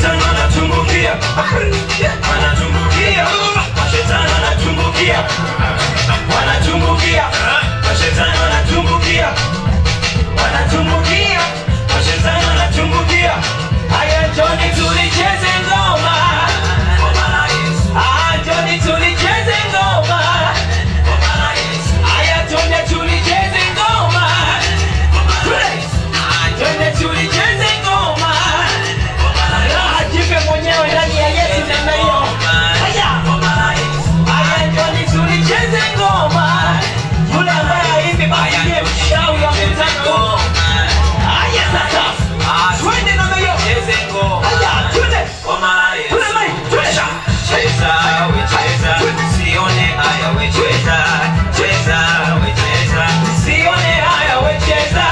mashetani wanatumbukia, wanatumbukia, mashetani wanatumbukia, wanatumbukia, mashetani wanatumbukia, wanatumbukia, mashetani wanatumbukia. Haya njoni tulicheze ngoma, njoni tulicheze ngoma, haya njoni tulicheze ngoma, njoni tulicheze ngoma. Raha jipe mwenyewe ndani ya Yesu namna hiyo. Haya njoni tulicheze ngoma. Yule ambaye haimbi basi ndiye mchawi wa mtandao. Haya sasa twende namna hiyo. Haya twende. Twende mai. Twende. Cheza we cheza, sione haya we cheza, cheza we cheza, sione haya we cheza,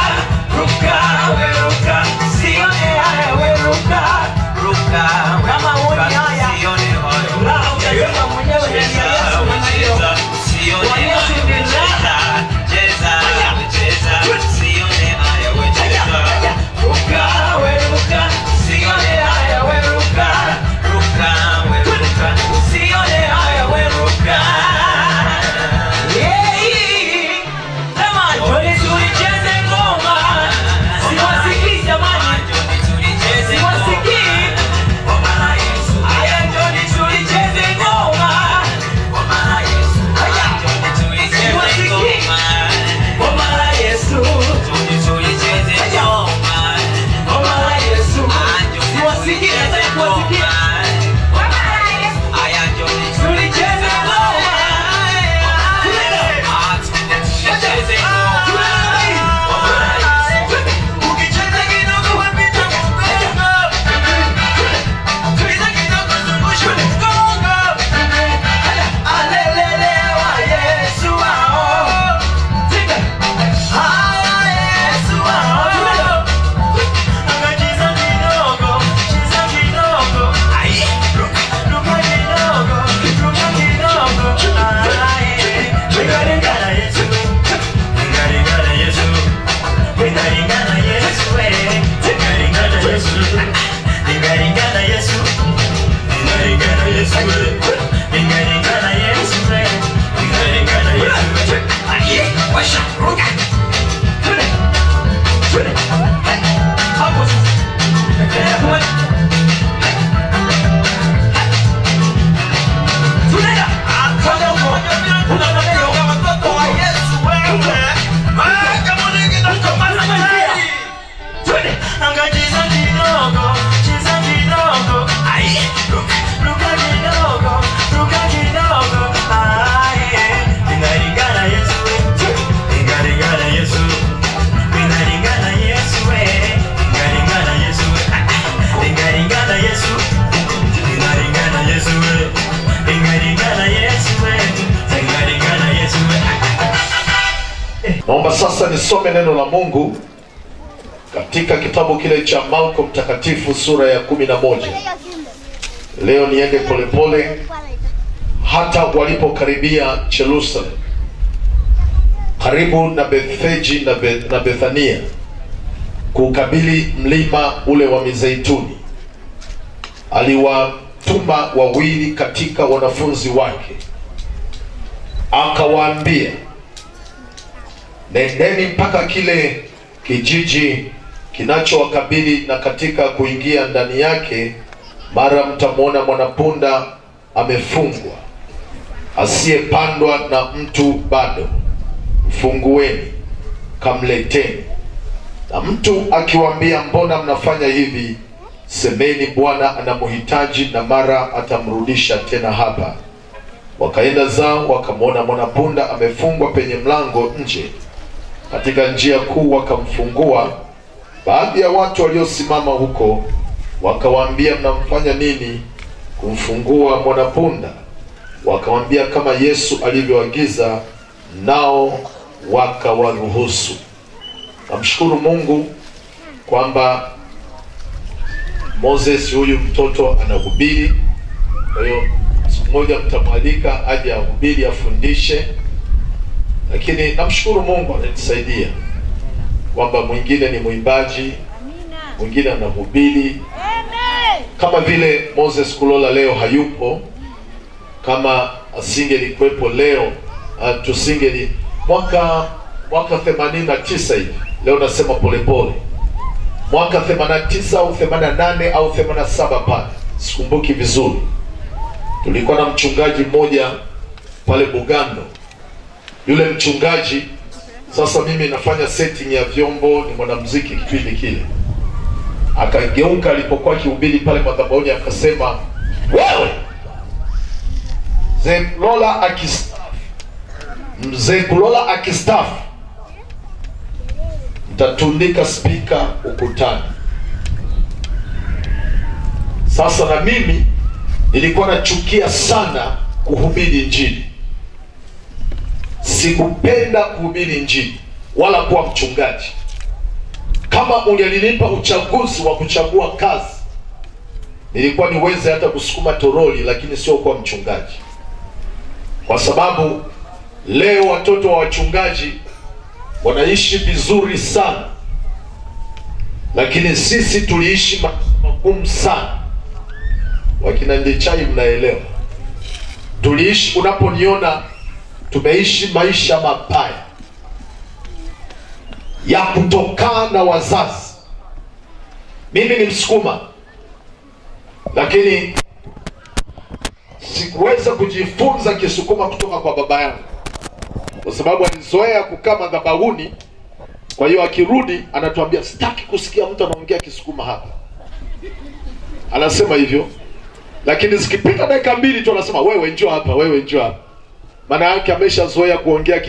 ruka we ruka, sione haya we ruka, ruka kama uoni haya, sione haya, raha utasema mwenyewe ndani ya Yesu mwenyewe, sione Yesu ndani, cheza we cheza, sione haya we cheza, ruka we ruka, sione haya we ruka, ruka we ruka, sione haya we ruka. Njoni tulicheze ngoma. Siwasikii jamani, siwasikii. Haya njoni tulicheze ngoma. Haya siwasikii. Ngoma la Yesu. Haya ngoma la Yesu. Siwasikii hata siwasikii. Haya njoni tulicheze ngoma. Naomba sasa nisome neno la Mungu katika kitabu kile cha Marko Mtakatifu sura ya 11. Leo niende polepole. Hata walipokaribia Jerusalem, karibu na Bethfage na Bethania, kukabili mlima ule wa Mizeituni, aliwatuma wawili katika wanafunzi wake, akawaambia, nendeni mpaka kile kijiji kinachowakabili, na katika kuingia ndani yake mara mtamwona mwanapunda amefungwa, asiyepandwa na mtu bado. Mfungueni, kamleteni. Na mtu akiwaambia, mbona mnafanya hivi? Semeni, Bwana anamhitaji, na mara atamrudisha tena hapa. Wakaenda zao, wakamwona mwanapunda amefungwa penye mlango nje katika njia kuu, wakamfungua. Baadhi ya watu waliosimama huko wakawaambia, mnamfanya nini kumfungua mwanapunda? Wakawaambia, kama Yesu alivyoagiza, nao wakawaruhusu. Namshukuru Mungu kwamba Moses huyu mtoto anahubiri. Kwa hiyo siku moja mtamwalika aje ahubiri, afundishe. Lakini namshukuru Mungu ananisaidia kwamba mwingine ni mwimbaji, mwingine anahubiri. kama vile Moses Kulola leo hayupo, kama asingelikuwepo leo, tusingeli mwaka 89 hivi, leo nasema polepole, mwaka 89 au 88 au 87 pale, sikumbuki vizuri, tulikuwa na mchungaji mmoja pale Bugando. Yule mchungaji, sasa mimi nafanya setting ya vyombo, ni mwanamuziki kipindi kile, akageuka alipokuwa akihubiri pale madhabahuni, akasema, wewe Mzee Kulola akistaafu mtatundika spika ukutani. Sasa na mimi nilikuwa nachukia sana kuhubiri injili, sikupenda kuhubiri injili wala kuwa mchungaji. Kama ungelinipa uchaguzi wa kuchagua kazi, nilikuwa niweze hata kusukuma toroli, lakini sio kuwa mchungaji. Kwa sababu leo watoto wa wachungaji wanaishi vizuri sana, lakini sisi tuliishi magumu sana. Wakina Ndechai mnaelewa, tuliishi, unaponiona tumeishi maisha mabaya ya kutokana na wazazi. Mimi ni Msukuma, lakini sikuweza kujifunza Kisukuma kutoka kwa baba yangu, kwa sababu alizoea kukaa madhabahuni. Kwa hiyo akirudi anatuambia, sitaki kusikia mtu anaongea Kisukuma hapa. Anasema hivyo, lakini zikipita dakika 2 tu anasema, wewe njoo hapa, wewe njoo hapa. Maana yake ameshazoea kuongea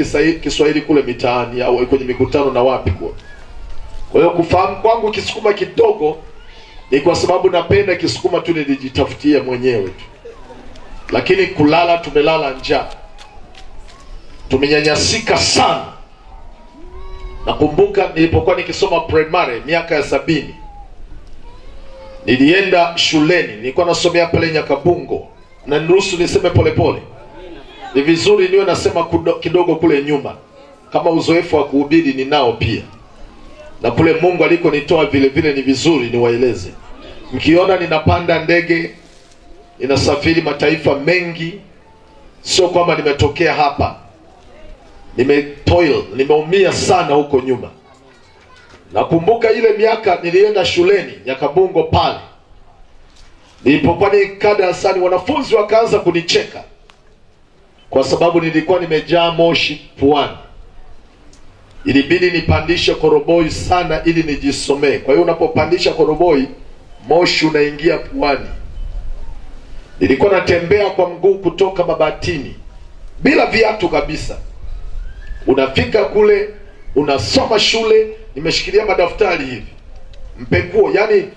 Kiswahili kule mitaani au kwenye mikutano na wapi kwa. Kwa hiyo kufahamu kwangu Kisukuma kidogo ni kwa sababu napenda Kisukuma tu, nilijitafutia mwenyewe tu. Lakini kulala, tumelala njaa, tumenyanyasika sana. Nakumbuka nilipokuwa nikisoma primary miaka ya 70, nilienda shuleni, nilikuwa nasomea pale Nyakabungo, na niruhusu niseme polepole, ni vizuri niwe nasema kidogo kule nyuma, kama uzoefu wa kuhubiri ninao pia, na kule Mungu alikonitoa vile vile ni vizuri niwaeleze. Mkiona ninapanda ndege, ninasafiri mataifa mengi, sio kwamba nimetokea hapa. Nimeumia sana huko nyuma. Nakumbuka ile miaka nilienda shuleni Nyakabungo pale, nilipokuwa nikaa darasani, wanafunzi wakaanza kunicheka kwa sababu nilikuwa nimejaa moshi puani. Ilibidi nipandishe koroboi sana ili nijisomee. Kwa hiyo unapopandisha koroboi, moshi unaingia puani. Nilikuwa natembea kwa mguu kutoka Mabatini bila viatu kabisa. Unafika kule, unasoma shule, nimeshikilia madaftari hivi, mpekuo. Yani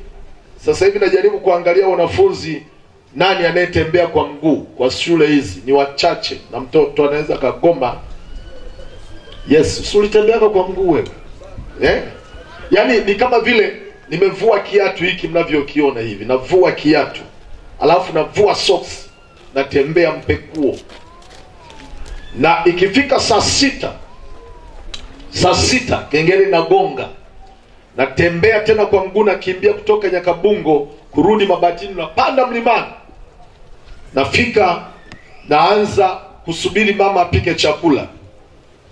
sasa hivi najaribu kuangalia wanafunzi nani anayetembea kwa mguu kwa shule hizi, ni wachache, na mtoto anaweza kagoma. Yes, ulitembea kwa mguu wewe. Yani ni kama vile nimevua kiatu hiki mnavyokiona hivi, navua kiatu, alafu navua socks, natembea mpekuo. Na ikifika saa 6 kengele nagonga, natembea tena kwa mguu, nakimbia kutoka Nyakabungo kurudi Mabatini, napanda mlimani. Nafika, naanza kusubiri mama apike chakula.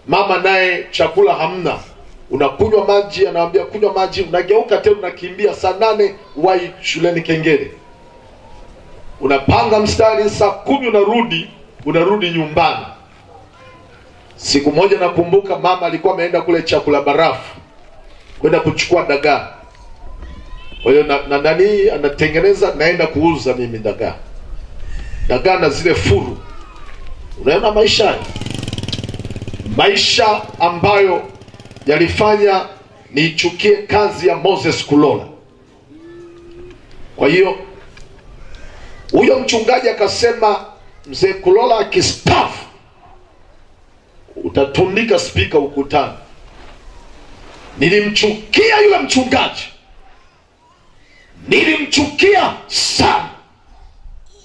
Mama naye chakula hamna. Unakunywa maji, anawaambia kunywa maji, unageuka tena unakimbia. Saa 8 wai shuleni kengele. Unapanga mstari, saa 10 unarudi nyumbani. Siku moja nakumbuka mama alikuwa ameenda kule chakula barafu kwenda kuchukua dagaa. Kwa hiyo na nani anatengeneza, naenda kuuza mimi dagaa na zile furu. Unaona maisha ambayo yalifanya niichukie kazi ya Moses Kulola. Kwa hiyo huyo mchungaji akasema, Mzee Kulola akistaafu utatundika spika ukutani. Nilimchukia yule mchungaji, nilimchukia sana,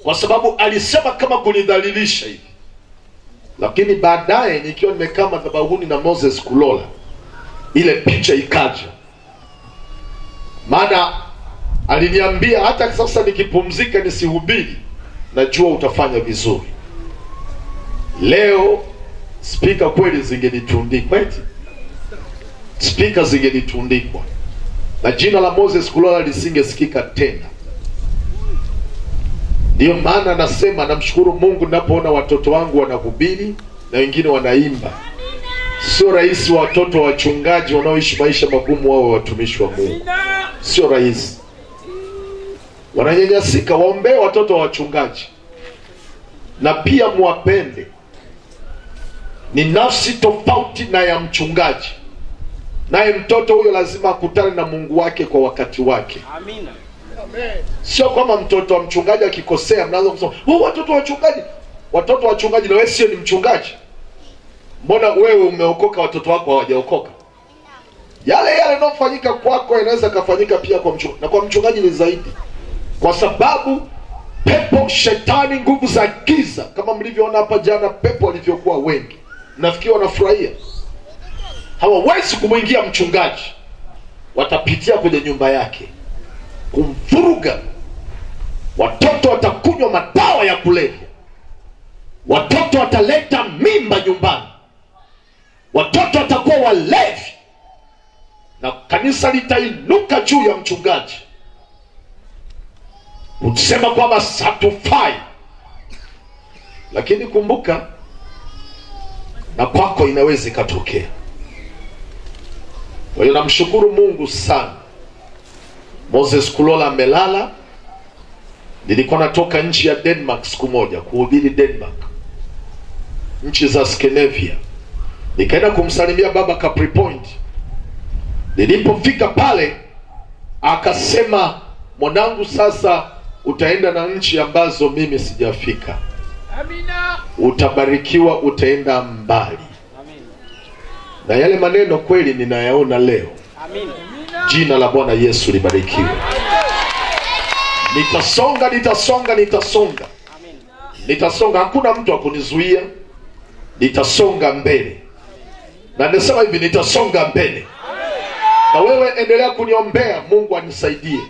kwa sababu alisema kama kunidhalilisha hivi. Lakini baadaye nikiwa nimekaa madhabahuni na Moses Kulola, ile picha ikaja. Maana aliniambia hata sasa nikipumzika nisihubiri, najua utafanya vizuri. Leo speaker kweli zingenitundikwa, eti speaker zingenitundikwa na jina la Moses Kulola lisingesikika tena. Ndio maana nasema namshukuru Mungu ninapoona watoto wangu wanahubiri na wengine wanaimba. Sio rahisi watoto wachungaji wanaoishi maisha magumu wao watumishi wa Mungu. Sio rahisi. Wananyanyasika. Waombee watoto wa wachungaji. Na pia muwapende. Ni nafsi tofauti na ya mchungaji. Naye mtoto huyo lazima akutane na Mungu wake kwa wakati wake. Amina. Sio kama mtoto wa mchungaji akikosea mnaanza kusema, watoto wa wachungaji. Watoto wa wachungaji na wewe sio ni mchungaji. Mbona wewe umeokoka watoto wako hawajaokoka? Yale yanayofanyika kwako yanaweza kufanyika pia kwa mchungaji. Na kwa mchungaji ni zaidi. Kwa sababu pepo, shetani, nguvu za giza, kama mlivyoona hapa jana pepo walivyokuwa wengi, nafikiri wanafurahia. Hawawezi kumwingia mchungaji. Watapitia kwenye nyumba yake kumfuruga. Watoto watakunywa madawa ya kulevya. Watoto wataleta mimba nyumbani. Watoto watakuwa walevi. Na kanisa litainuka juu ya mchungaji. Utasema kwamba hatufai. Lakini kumbuka, na kwako inaweza ikatokea. Kwa hiyo namshukuru Mungu sana. Moses Kulola amelala. Nilikuwa natoka nchi ya Denmark siku moja kuhubiri Denmark, nchi za Scandinavia. Nikaenda kumsalimia baba Capri Point. Nilipofika pale akasema, mwanangu, sasa utaenda na nchi ambazo mimi sijafika. Amina. Utabarikiwa, utaenda mbali. Amina. Na yale maneno kweli ninayaona leo. Amina. Jina la Bwana Yesu libarikiwe. Nitasonga. Amina. Nitasonga, hakuna mtu akunizuia. Nitasonga mbele. Na nasema hivi, nitasonga mbele. Na wewe endelea kuniombea Mungu anisaidie.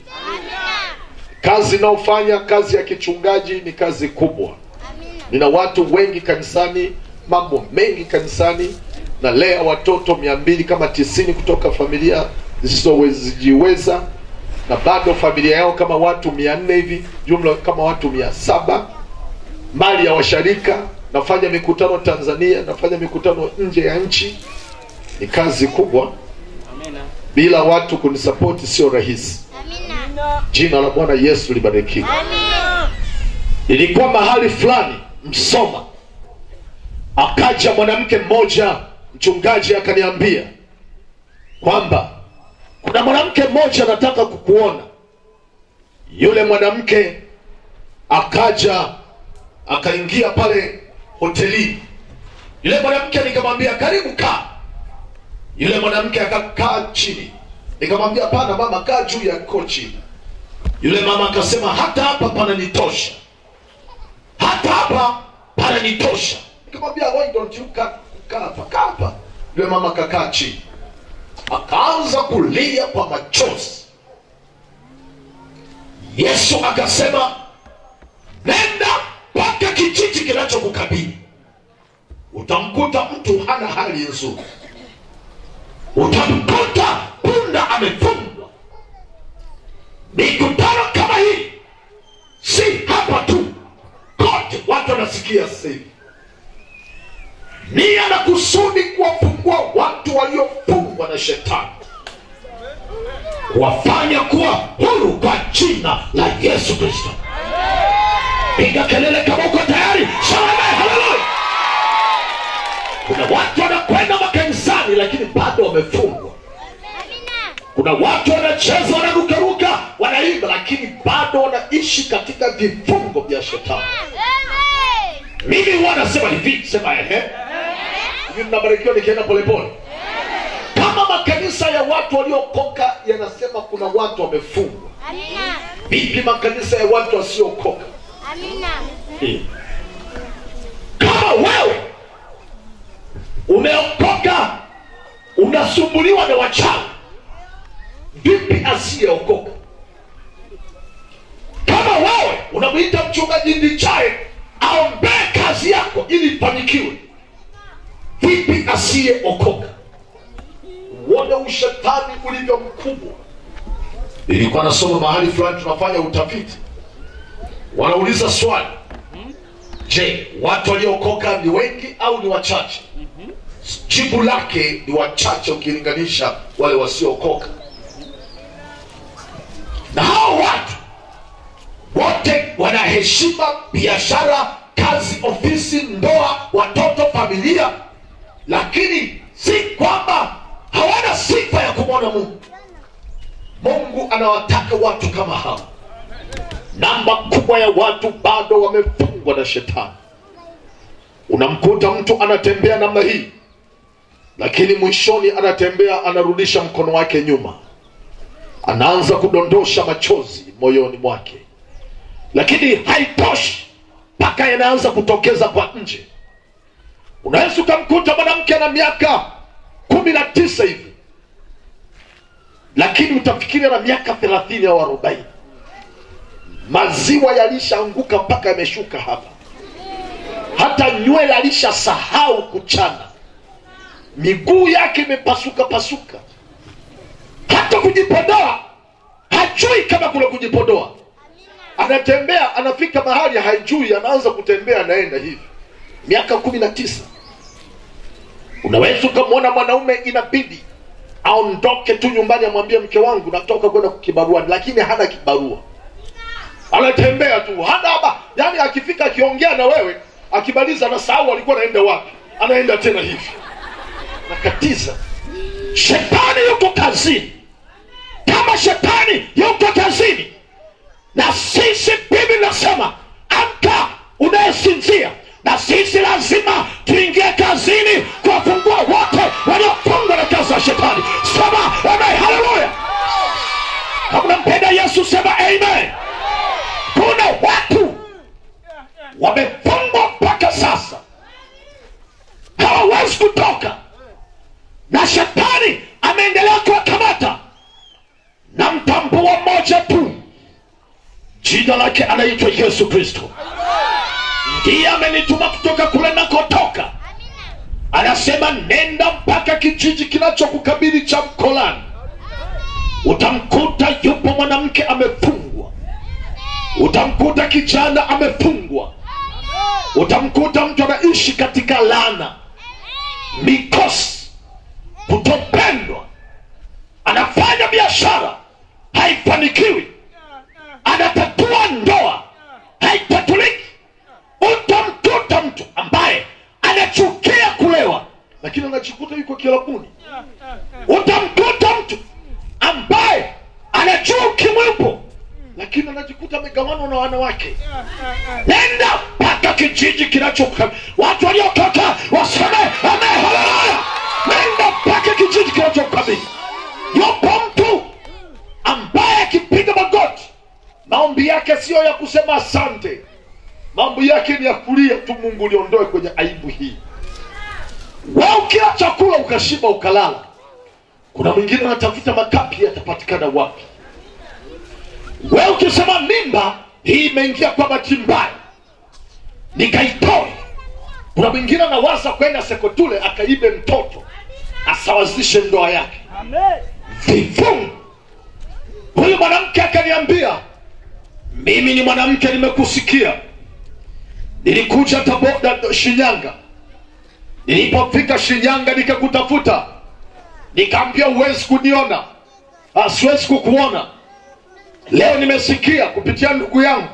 Kazi naofanya, kazi ya kichungaji ni kazi kubwa. Nina watu wengi kanisani, mambo mengi kanisani. Na lea watoto 200 kama 90 kutoka familia zisizojiweza. Na bado familia yao kama watu 400 hivi, jumla kama watu 700. Mali ya washarika, nafanya mikutano Tanzania, nafanya mikutano nje ya nchi. Ni kazi kubwa. Amina. Bila watu kunisapoti sio rahisi. Amina. Jina la Bwana Yesu libarikiwe. Amina. Ilikuwa mahali fulani Msoma. Akaja mwanamke mmoja, mchungaji akaniambia kwamba kuna mwanamke mmoja anataka kukuona. Yule mwanamke akaja akaingia pale hotelini. Yule mwanamke nikamwambia, karibu kaa. Yule mwanamke akakaa chini. Nikamwambia, pana mama, kaa juu ya kochi. Yule mama akasema, hata hapa pananitosha. Hata hapa pananitosha. Nikamwambia, why don't you kaa hapa? Yule mama akakaa chini. Akaanza kulia kwa machozi. Yesu akasema, nenda mpaka kijiji kinachokukabili. Utamkuta mtu hana hali nzuri. Utamkuta punda amefungwa. Mikutano kama hii si hapa tu, kote watu wanasikia sasa hivi. Nia na kusudi kuwafungua watu waliofungwa na shetani, kuwafanya kuwa huru kwa jina la Yesu Kristo. Piga kelele kama uko tayari. Haleluya. Kuna watu wanakwenda makanisani lakini bado wamefungwa. Kuna watu wanacheza, wanarukaruka, wanaimba, lakini bado wanaishi katika vifungo vya shetani. Mimi huwa nasema hivi, sema ehe. Hivi mnabarikiwa nikienda polepole. Kama makanisa ya watu waliokoka yanasema kuna watu wamefungwa. Amina. Vipi makanisa ya watu wasiokoka? Amina. Kama wewe umeokoka unasumbuliwa na wachawi, vipi asiyeokoka? Unamuita mchungaji Ndichaye aombee kazi yako ili ifanikiwe. Vipi asiyeokoka? Uone ushetani ulivyo mkubwa. Nilikuwa nasoma mahali fulani, tunafanya utafiti. Wanauliza swali, je, watu waliokoka ni wengi au ni wachache? Jibu lake ni wachache ukilinganisha wale wasiokoka. Na hao watu wote wana heshima, biashara, kazi, ofisi, ndoa, watoto, familia, lakini si kwamba hawana sifa ya kumwona Mungu. Mungu anawataka watu kama hao. Namba kubwa ya watu bado wamefungwa na shetani. Unamkuta mtu anatembea namna hii, lakini mwishoni anatembea anarudisha mkono wake nyuma, anaanza kudondosha machozi moyoni mwake. Lakini haitoshi, mpaka yanaanza kutokeza kwa nje. Unaweza ukamkuta mwanamke ana miaka 19 hivi, lakini utafikiri ana miaka 30 au 40. Maziwa yalishaanguka mpaka yameshuka hapa. Hata nywele alishasahau kuchana. Miguu yake imepasuka pasuka. Hata kujipodoa hajui kama kuna kujipodoa. Anatembea, anafika mahali haijui, anaanza kutembea anaenda hivi. Miaka 19. Unaweza ukamwona mwanaume inabidi aondoke tu nyumbani, amwambie mke wangu natoka kwenda kukibarua, lakini hana kibarua. Anatembea tu, hana haba. Yani akifika akiongea na wewe, akimaliza anasahau alikuwa anaenda wapi. Anaenda tena hivi. Nakatiza. Shetani yuko kazini. Kama shetani yuko kazini, na sisi Biblia inasema amka unayesinzia, na sisi lazima tuingie kazini kuwafungua wote waliofungwa na kazi ya shetani. Sema amen, haleluya. Kama unampenda Yesu sema amen. Kuna watu wamefungwa mpaka sasa, hawawezi kutoka, na shetani ameendelea kuwakamata. Na mtambua mmoja tu, jina lake anaitwa Yesu Kristo. Ndiye amenituma kutoka kule nakotoka. Anasema nenda mpaka kijiji kinachokukabili cha Mkolani. Utamkuta yupo mwanamke amefungwa. Utamkuta kijana amefungwa. Utamkuta mtu anaishi katika laana, mikosi, kutopendwa. Anafanya biashara haifanikiwi. Anatatua ndoa haitatuliki. Utamkuta mtu ambaye anachukia kulewa, lakini anajikuta yuko kilabuni. Utamkuta mtu ambaye anajua ukimwipo, lakini anajikuta amegawanwa na wanawake. Nenda mpaka kijiji kinachoka watu waliotoka waseme amen, haleluya. Nenda mpaka kijiji kinachokabili. Yupo mtu ambaye akipiga magoti, maombi yake sio ya kusema asante. Mambo yake ni ya kulia tu, Mungu niondoe kwenye aibu hii. Wewe ukila chakula ukashiba ukalala, kuna mwingine anatafuta makapi yatapatikana wapi. Wewe ukisema mimba hii imeingia kwa bahati mbaya nikaitoe, kuna mwingine anawaza kwenda Sekotule akaibe mtoto asawazishe ndoa yake. Amen. Vifungu. Huyu mwanamke akaniambia, mimi ni mwanamke nimekusikia. Nilikuja Tabora Shinyanga. Nilipofika Shinyanga nikakutafuta. Nikaambia huwezi kuniona, siwezi kukuona. Leo nimesikia kupitia ndugu yangu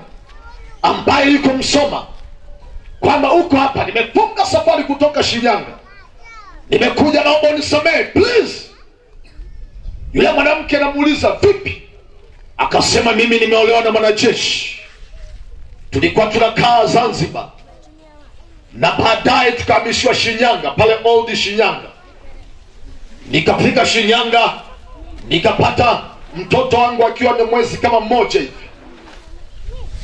ambaye yuko Msoma kwamba uko hapa. Nimefunga safari kutoka Shinyanga, nimekuja, naomba unisamehe please. Yule mwanamke anamuuliza vipi? Akasema mimi nimeolewa na mwanajeshi. Tulikuwa tunakaa Zanzibar, na baadaye tukahamishwa Shinyanga, pale Old Shinyanga. Nikafika Shinyanga, nikapata mtoto wangu akiwa na mwezi kama mmoja hivi.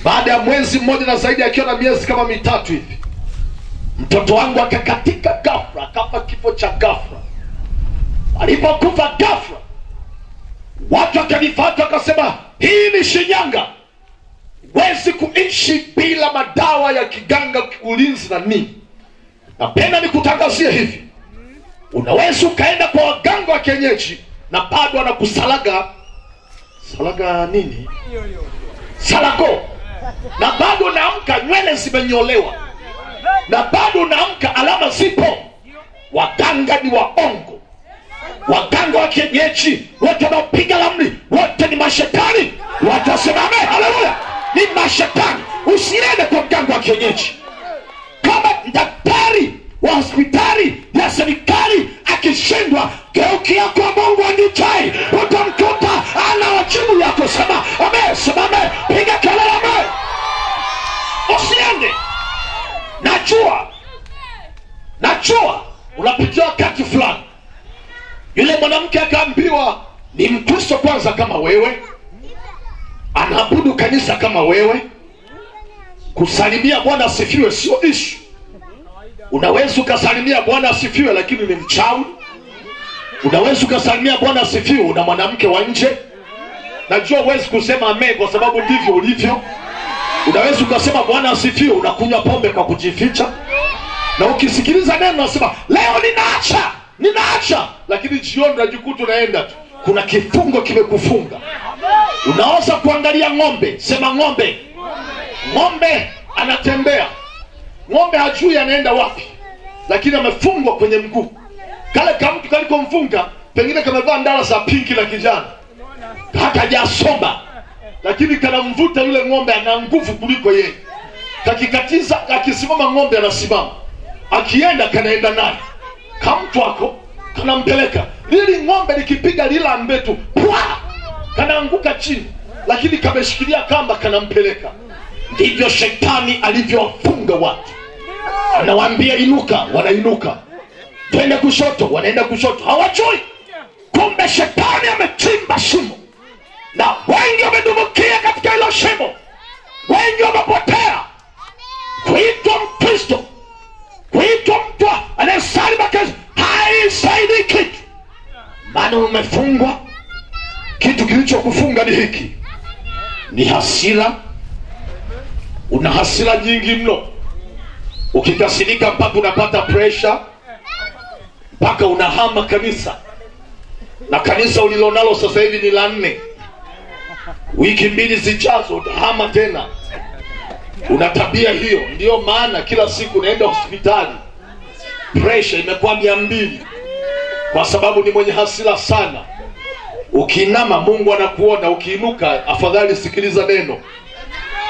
Baada ya mwezi mmoja na zaidi, akiwa na miezi kama 3 hivi, mtoto wangu akakatika ghafla, akafa kifo cha ghafla. Alipokufa ghafla, watu wakanifuata wakasema hii ni Shinyanga. Wezi kuishi bila madawa ya kiganga, ulinzi na nini. Napenda nikutangazie hivi, unaweza ukaenda kwa waganga wa kienyeji na bado anakusalaga nini? Salago. Na bado unaamka nywele zimenyolewa, na bado unaamka alama zipo. Waganga ni waongo. Waganga wa kienyeji wote wanaopiga ramli wote ni mashetani. Watasema amen, haleluya, ni mashetani. Usiende kwa mganga wa kienyeji. Kama daktari wa hospitali ya serikali akishindwa, geukia kwa Mungu anitai, utamkuta ana wajibu yako. Sema amen, sema amen, piga kelele amen. Usiende. Najua unapitia wakati fulani, yule mwanamke akaambiwa ni Mkristo kwanza kama wewe, anaabudu kanisa kama wewe, kusalimia Bwana asifiwe sio issue. Unaweza ukasalimia Bwana asifiwe lakini ni mchawi. Unaweza ukasalimia Bwana asifiwe una mwanamke wa nje. Najua huwezi kusema amen kwa sababu ndivyo ulivyo. Unaweza ukasema Bwana asifiwe unakunywa pombe kwa kujificha. Na ukisikiliza neno unasema leo ninaacha, lakini jioni unajikuta unaenda tu. Kuna kifungo kimekufunga. Unaoza kuangalia ng'ombe, sema ng'ombe. Ng'ombe anatembea. Ng'ombe hajui anaenda wapi, lakini amefungwa kwenye mguu. Kale kama mtu kalikomfunga pengine kamevaa ndala za pinki na kijana, hakajasoma, lakini kanamvuta yule ng'ombe, ana nguvu kuliko yeye. Kakikatiza, akisimama ng'ombe anasimama, akienda kanaenda naye. Kama mtu wako kanampeleka. Lili ng'ombe likipiga lila mbetu, kanaanguka chini, lakini kameshikilia kamba kanampeleka. Ndivyo shetani alivyowafunga watu. Anawaambia inuka, wanainuka. Twende kushoto, wanaenda kushoto. Hawajui kumbe shetani amechimba shimo, na wengi wamedumukia katika hilo shimo. Wengi wamepotea. Kuitwa Mkristo, kuitwa mtu anayesali makezi haisaidi kitu, maana umefungwa. Kitu kilichokufunga ni hiki, ni hasira. Una hasira nyingi mno. Ukikasirika mpaka unapata pressure, mpaka unahama kanisa. Na kanisa ulilonalo sasa hivi ni la 4. Wiki 2 zijazo utahama tena. Una tabia hiyo. Ndio maana kila siku naenda hospitali, pressure imekuwa 200, kwa sababu ni mwenye hasira sana. Ukiinama Mungu anakuona, ukiinuka afadhali sikiliza neno.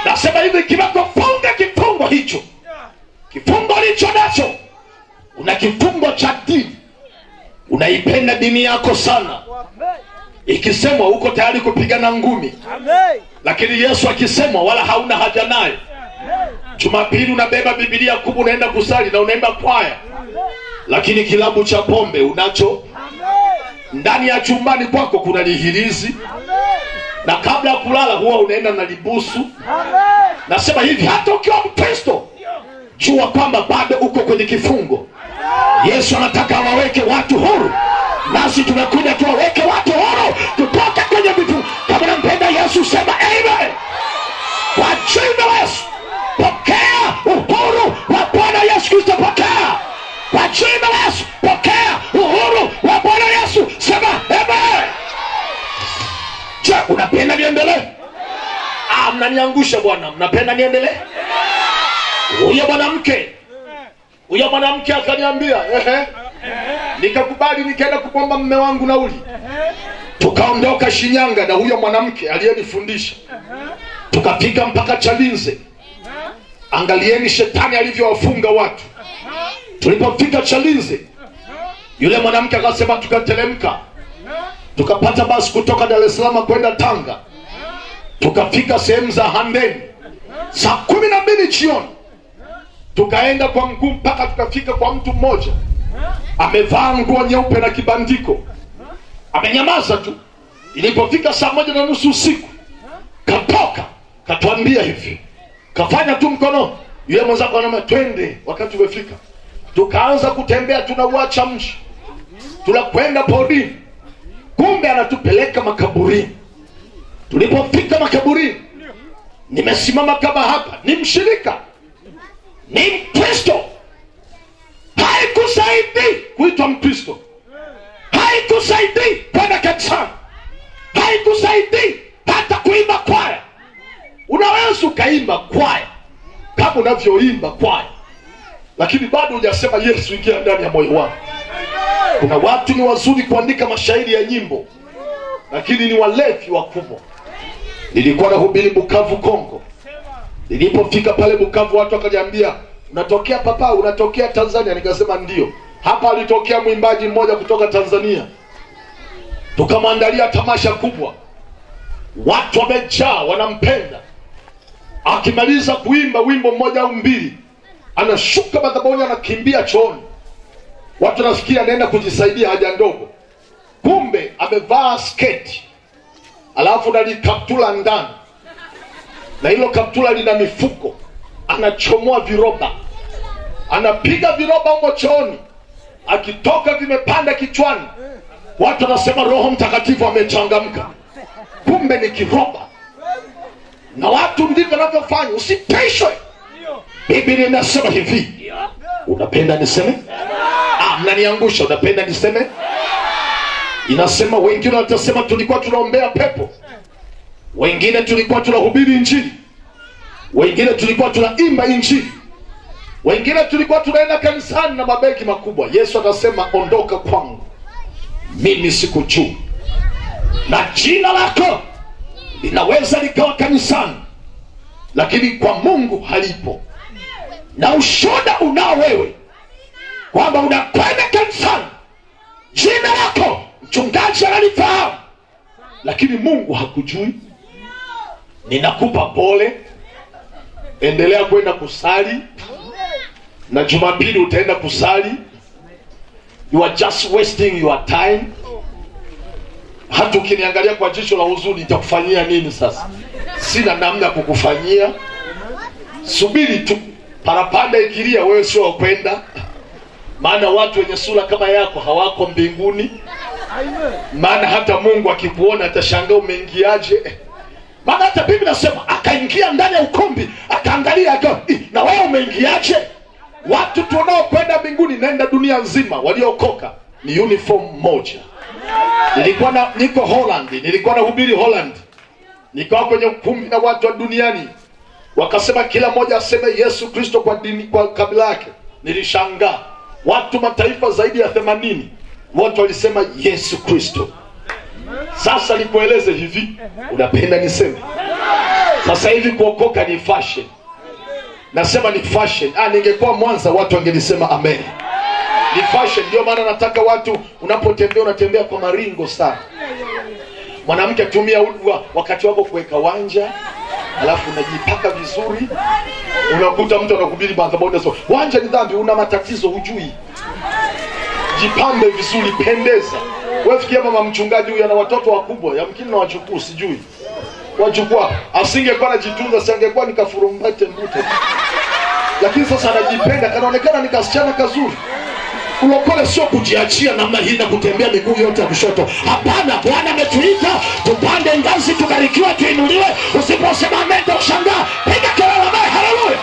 Nasema hivi, kimekufunga kifungo hicho. Kifungo hicho nacho, una kifungo cha dini. Unaipenda dini yako sana. Ikisemwa uko tayari kupigana ngumi. Lakini Yesu akisemwa wala hauna haja naye. Jumapili unabeba Biblia kubwa unaenda kusali na unaenda kwaya. Lakini kilabu cha pombe unacho. Ndani ya chumbani kwako kuna lihirizi. Na kabla ya kulala huwa unaenda na libusu. Nasema hivi, hata ukiwa Mkristo, jua kwamba bado uko kwenye kifungo. Yesu anataka waweke watu huru, nasi tunakuja tuwaweke watu huru kutoka kwenye vifungo. Kama unampenda Yesu sema amen. Kwa jina la Yesu, pokea uhuru wa Bwana Yesu Kristo. Pokea kwa jina la Yesu, pokea uhuru wa Bwana Yesu. Sema amen. Je, unapenda niendelee? Mnaniangusha bwana. Mnapenda niendelee? Huyo mwanamke akaniambia nikakubali, nikaenda kuomba mume wangu nauli. Tukaondoka Shinyanga na huyo mwanamke aliyenifundisha. Tukafika mpaka Chalinze. Angalieni shetani alivyowafunga watu. Tulipofika Chalinze, yule mwanamke akasema tukatelemka. Tukapata basi kutoka Dar es Salaam kwenda Tanga. Tukafika sehemu za Handeni saa 12 jioni. Tukaenda kwa mguu mpaka tukafika kwa mtu mmoja. Amevaa nguo nyeupe na kibandiko. Amenyamaza tu. Ilipofika saa 1:30 usiku, katoka, katuambia hivi. Kafanya tu mkono. Yule mwenzako anasema twende. Wakati umefika, tukaanza kutembea, tunauacha mji. Tunakwenda porini. Kumbe anatupeleka makaburini. Tulipofika makaburini, nimesimama kama hapa, ni mshirika, ni Mkristo. Haikusaidii kuitwa Mkristo, haikusaidii kwenda kanisani, haikusaidii hata kuimba kwaya. Unaweza ukaimba kwaya kama unavyoimba kwaya, lakini bado hujasema Yesu ingia ndani ya moyo wako. Kuna watu ni wazuri kuandika mashairi ya nyimbo, lakini ni walevi wakubwa. Nilikuwa nahubiri Bukavu, Kongo. Nilipofika pale Bukavu, watu wakaniambia, unatokea papa, unatokea Tanzania? Nikasema ndio. Hapa alitokea mwimbaji mmoja kutoka Tanzania, tukamwandalia tamasha kubwa, watu wamejaa wanampenda. Akimaliza kuimba wimbo mmoja au mbili, anashuka madhabahuni, anakimbia chooni. Watu nafikia anaenda kujisaidia haja ndogo, kumbe amevaa sketi alafu na kaptula ndani, na hilo kaptula lina mifuko. Anachomoa viroba, anapiga viroba huko chooni, akitoka vimepanda kichwani. Watu wanasema Roho Mtakatifu amechangamka, kumbe ni kiroba. Na watu ndivyo wanavyofanya. Usitishwe. Biblia inasema hivi, unapenda niseme? Mnaniangusha. Unapenda niseme? Inasema wengine watasema tulikuwa tunaombea pepo, wengine tulikuwa tunahubiri injili, wengine tulikuwa tunaimba injili, wengine tulikuwa tunaenda kanisani na mabegi makubwa. Yesu atasema ondoka kwangu, mimi sikujui. Na jina lako linaweza likawa kanisani, lakini kwa Mungu halipo. Na ushuhuda unao wewe kwamba unakwenda kanisani, jina lako mchungaji analifahamu, lakini Mungu hakujui. Ninakupa pole, endelea kwenda kusali, na Jumapili utaenda kusali. You are just wasting your time. Hata ukiniangalia kwa jicho la huzuni, nitakufanyia nini sasa? Sina namna kukufanyia. Subiri tu, parapanda ikilia, wewe sio kwenda. Maana watu wenye sura kama yako hawako mbinguni. Maana hata Mungu akikuona atashangaa umeingiaje. Maana hata Biblia inasema akaingia ndani ya ukumbi, akaangalia akawa, na wewe umeingiaje? Watu tunao kwenda mbinguni, naenda dunia nzima, waliokoka ni uniform moja. Niko Holland, nilikuwa nahubiri Holland. Nikawa kwenye ukumbi na watu wa duniani, wakasema kila mmoja aseme Yesu Kristo kwa dini, kwa kabila yake. Nilishangaa. Watu mataifa zaidi ya 80 wote walisema Yesu Kristo. Sasa nikueleze hivi, unapenda niseme? Sasa hivi kuokoka ni fashion. Nasema ni fashion. Ningekuwa Mwanza watu wangelisema amen. Ni fashion. Ndio maana nataka watu unapotembea unatembea kwa maringo sana. Mwanamke tumia wakati wako kuweka wanja, alafu unajipaka vizuri. Unakuta mtu anakubiri madhabahu, so wanja ni dhambi, una matatizo hujui. Jipambe vizuri, pendeza. Wewe fikia mama mchungaji huyu ana watoto wakubwa, yamkini na wachukuu sijui. Wachukua asingekuwa anajitunza, singekuwa nikafurumbate mbute. Lakini sasa anajipenda, kanaonekana ni kasichana kazuri. Ulokole sio kujiachia namna hii na kutembea miguu yote ya kushoto. Hapana, Bwana ametuita tupande ngazi, tubarikiwe, tuinuliwe. Usiposema amen utashangaa. Piga kelele amen, haleluya.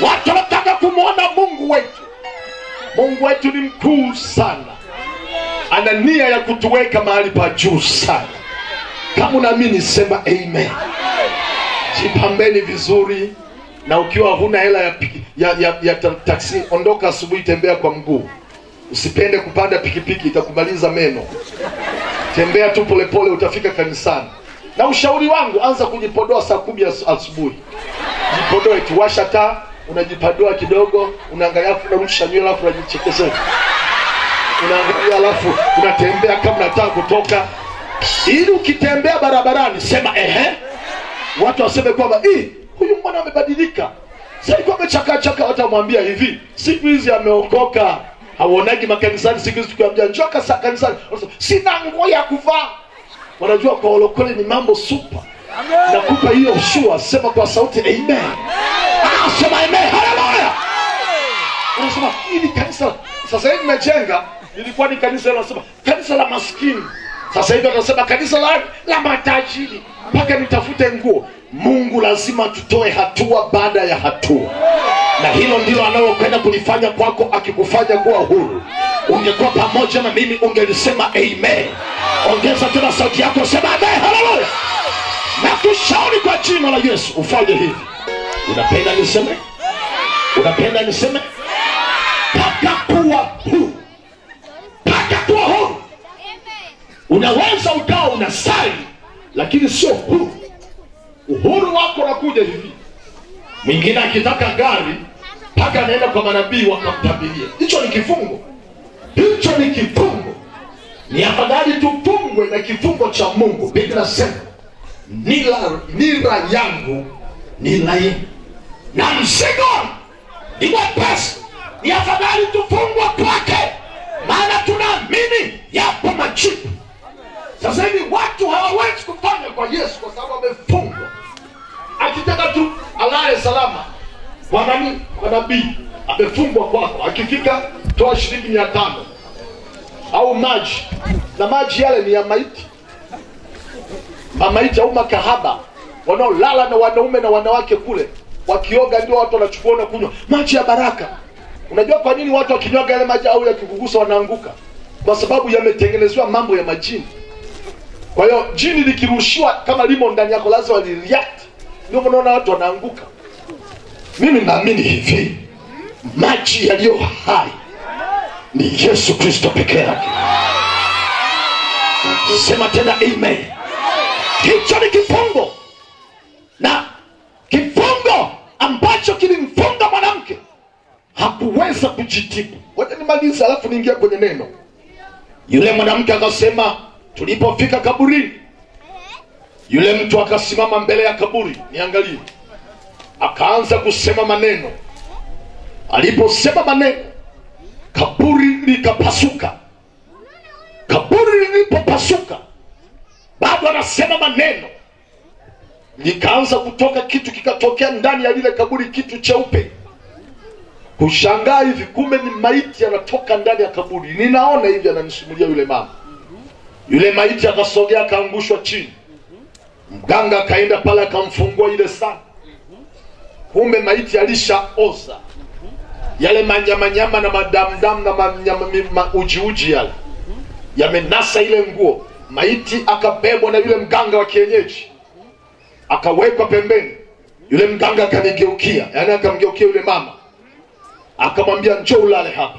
Watu wanataka kumuona Mungu wetu. Mungu wetu ni mkuu sana. Ana nia ya kutuweka mahali pa juu sana. Kama unaamini sema amen. Jipambeni vizuri. Na ukiwa huna hela ya taksi, ondoka asubuhi, tembea kwa mguu. Usipende kupanda pikipiki, itakumaliza meno. Tembea tu polepole, utafika kanisani. Na ushauri wangu, anza kujipodoa saa 10 asubuhi. Jipodoe tu, washa taa, unajipodoa kidogo, unaangalia afu unarusha nywele afu unajichekesha. Unaangalia alafu unatembea kama unataka kutoka. Ili ukitembea barabarani sema ehe. Watu waseme kwamba huyu mwana amebadilika. Sasa alikuwa amechaka watamwambia hivi, siku hizi ameokoka. Hauonagi makanisani siku hizi tukiambia njoka kanisani, sina nguo ya kuvaa. Wanajua kwa walokole ni mambo super. Nakupa hiyo ushua, sema kwa sauti amen. Sema amen, haleluya. Unasema hili kanisa sasa hivi nimejenga, ilikuwa ni kanisa, nasema kanisa la maskini. Sasa hivi atasema kanisa la matajiri, mpaka nitafute nguo. Mungu lazima tutoe hatua baada ya hatua, na hilo ndilo analokwenda kulifanya kwako, akikufanya kuwa huru. Ungekuwa pamoja na mimi ungelisema amen. Ongeza tena sauti yako, sema amen. Haleluya. Na kushauri kwa jina la Yesu ufanye hivi. Unapenda niseme? Unapenda niseme? Paka kuwa huru. Paka kuwa huru. Unaweza ukawa unasali lakini sio huru. Uhuru wako unakuja hivi. Mwingine akitaka gari paka anaenda kwa manabii wakamtabiria. Hicho ni kifungo. Hicho ni kifungo. Ni afadhali tufungwe na kifungo cha Mungu. Biblia inasema nira yangu ni laini na mzigo ni mwepesi. Ni afadhali tufungwe kwake, maana tunaamini yapo majibu. Sasa hivi watu hawawezi kufanya kwa Yesu kwa sababu wamefungwa. Akitaka tu alale salama kwa nani? Kwa nabii. Amefungwa kwako. Akifika toa shilingi 500 au maji, na maji yale ni ya maiti. Mamaiti au makahaba wanaolala na wanaume na wanawake kule, wakioga ndio watu wanachukua na kunywa maji ya baraka. Unajua kwa nini watu wakinywa yale maji au yakikugusa wanaanguka? Kwa sababu yametengenezwa mambo ya majini. Kwa hiyo jini likirushiwa kama limo ndani yako lazima lireact. Ndio unaona watu wanaanguka. Mimi naamini hivi, maji yaliyo hai ni Yesu Kristo pekee yake. Sema tena amen. Hicho ni kifungo, na kifungo ambacho kilimfunga mwanamke hakuweza kujitibu. Wacha nimalize alafu niingie kwenye neno. Yule mwanamke akasema, tulipofika kaburini, yule mtu akasimama mbele ya kaburi, niangalie, akaanza kusema maneno. Aliposema maneno, kaburi likapasuka. Kaburi lilipopasuka, bado anasema maneno, likaanza kutoka kitu, kikatokea ndani ya lile kaburi, kitu cheupe. Kushangaa hivi, kumbe ni maiti anatoka ndani ya kaburi. Ninaona hivi, ananisimulia yule mama. Yule maiti akasogea, akaangushwa chini. Mganga akaenda pale akamfungua ile sana. Kumbe maiti alishaoza. Yale manyama na madamdam na uji yale yamenasa ile nguo. Maiti akabebwa na yule mganga wa kienyeji, akawekwa pembeni. Yule mganga akanigeukia, yani akamgeukia yule mama, akamwambia njoo ulale hapa.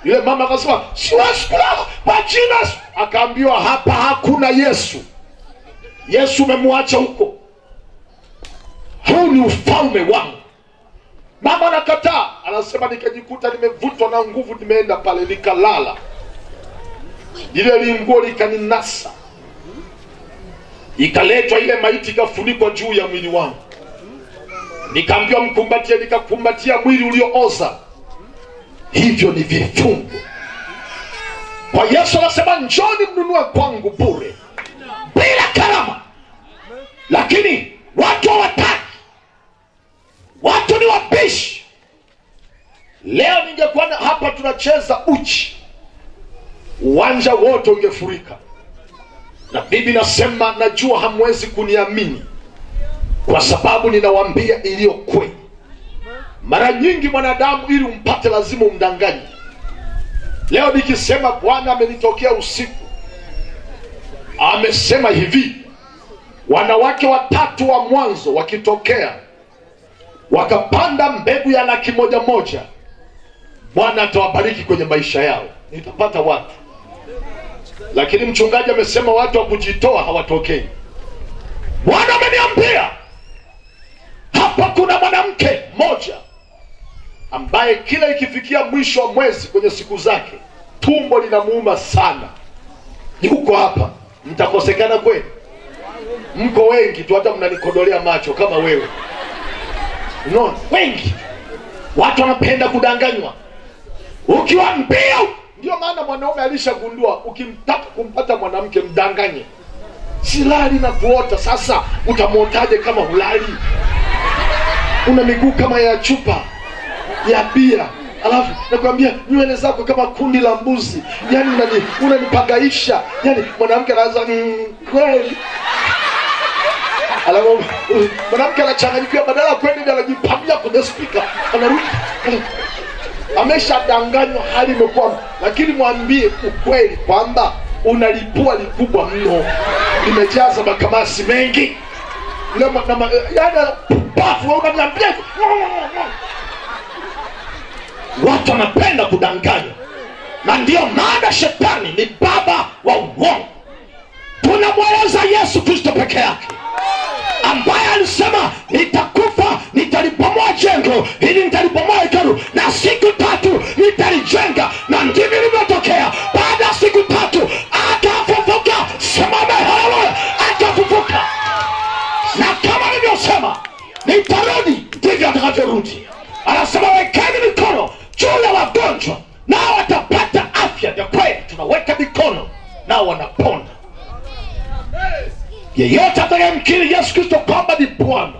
Yule mama akasema siwezi kulala kwa jina. Akaambiwa hapa hakuna Yesu. Yesu umemwacha huko. Huu ni ufalme wangu. Mama anakataa, anasema nikajikuta nimevutwa na nguvu, nimeenda pale nikalala. Ile linguo likaninasa. Ikaletwa ile maiti, ikafunikwa juu ya mwili wangu. Nikaambiwa mkumbatie, nikakumbatia mwili uliooza. Hivyo ni vifungo. Kwa Yesu anasema njoni mnunue kwangu bure, bila karama. Lakini watu hawataki. Watu ni wabishi. Leo ningekuwa hapa tunacheza uchi, uwanja wote ungefurika. Na Biblia inasema, najua hamwezi kuniamini kwa sababu ninawaambia iliyo kweli. Mara nyingi mwanadamu ili umpate lazima umdanganye. Leo nikisema Bwana amenitokea usiku, amesema hivi, wanawake 3 wa mwanzo wakitokea wakapanda mbegu ya 100,000, Bwana atawabariki kwenye maisha yao, nitapata watu. Lakini mchungaji amesema watu wa kujitoa hawatokei. Bwana ameniambia hapa kuna mwanamke mmoja ambaye kila ikifikia mwisho wa mwezi kwenye siku zake tumbo linamuuma sana. Yuko hapa. Mtakosekana kweli? Mko wengi tu, hata mnanikodolea macho kama wewe. No, wengi. Watu wanapenda kudanganywa. Ukiwaambia, ndio maana mwanaume alishagundua ukimtaka kumpata mwanamke mdanganye. Silali na kuota. Sasa utamuotaje kama hulali? Una miguu kama ya chupa ya bia, Alafu nakwambia nywele zako kama kundi la mbuzi. Yaani unanipagaisha. Yaani mwanamke anaanza kweli. Alafu mwanamke anachanganyikiwa, badala ya kwenda anajipamia kwenye speaker. Anarudi. Ameshadanganywa, hali imekuwa. Lakini mwambie ukweli kwamba unalipua likubwa mno. Limejaza makamasi mengi. Yaani pafu unaniambia. Watu wanapenda kudanganywa. Na ndio maana shetani ni baba wa uongo. Tunamweleza Yesu Kristo peke yake, ambaye alisema nitakufa, nitalibomoa jengo ili nitalibomoa hekalu, na siku 3 nitalijenga. Na ndivyo ilivyotokea. Baada ya siku 3 akafufuka. Simama haleluya, akafufuka. Na kama nilivyosema nitarudi, ndivyo atakavyorudi. Anasema wekeni mikono juu ya wagonjwa nao watapata afya. Ya kweli tunaweka mikono nao wanapona. Yeyote atakayemkiri Yesu Kristo kwamba ni Bwana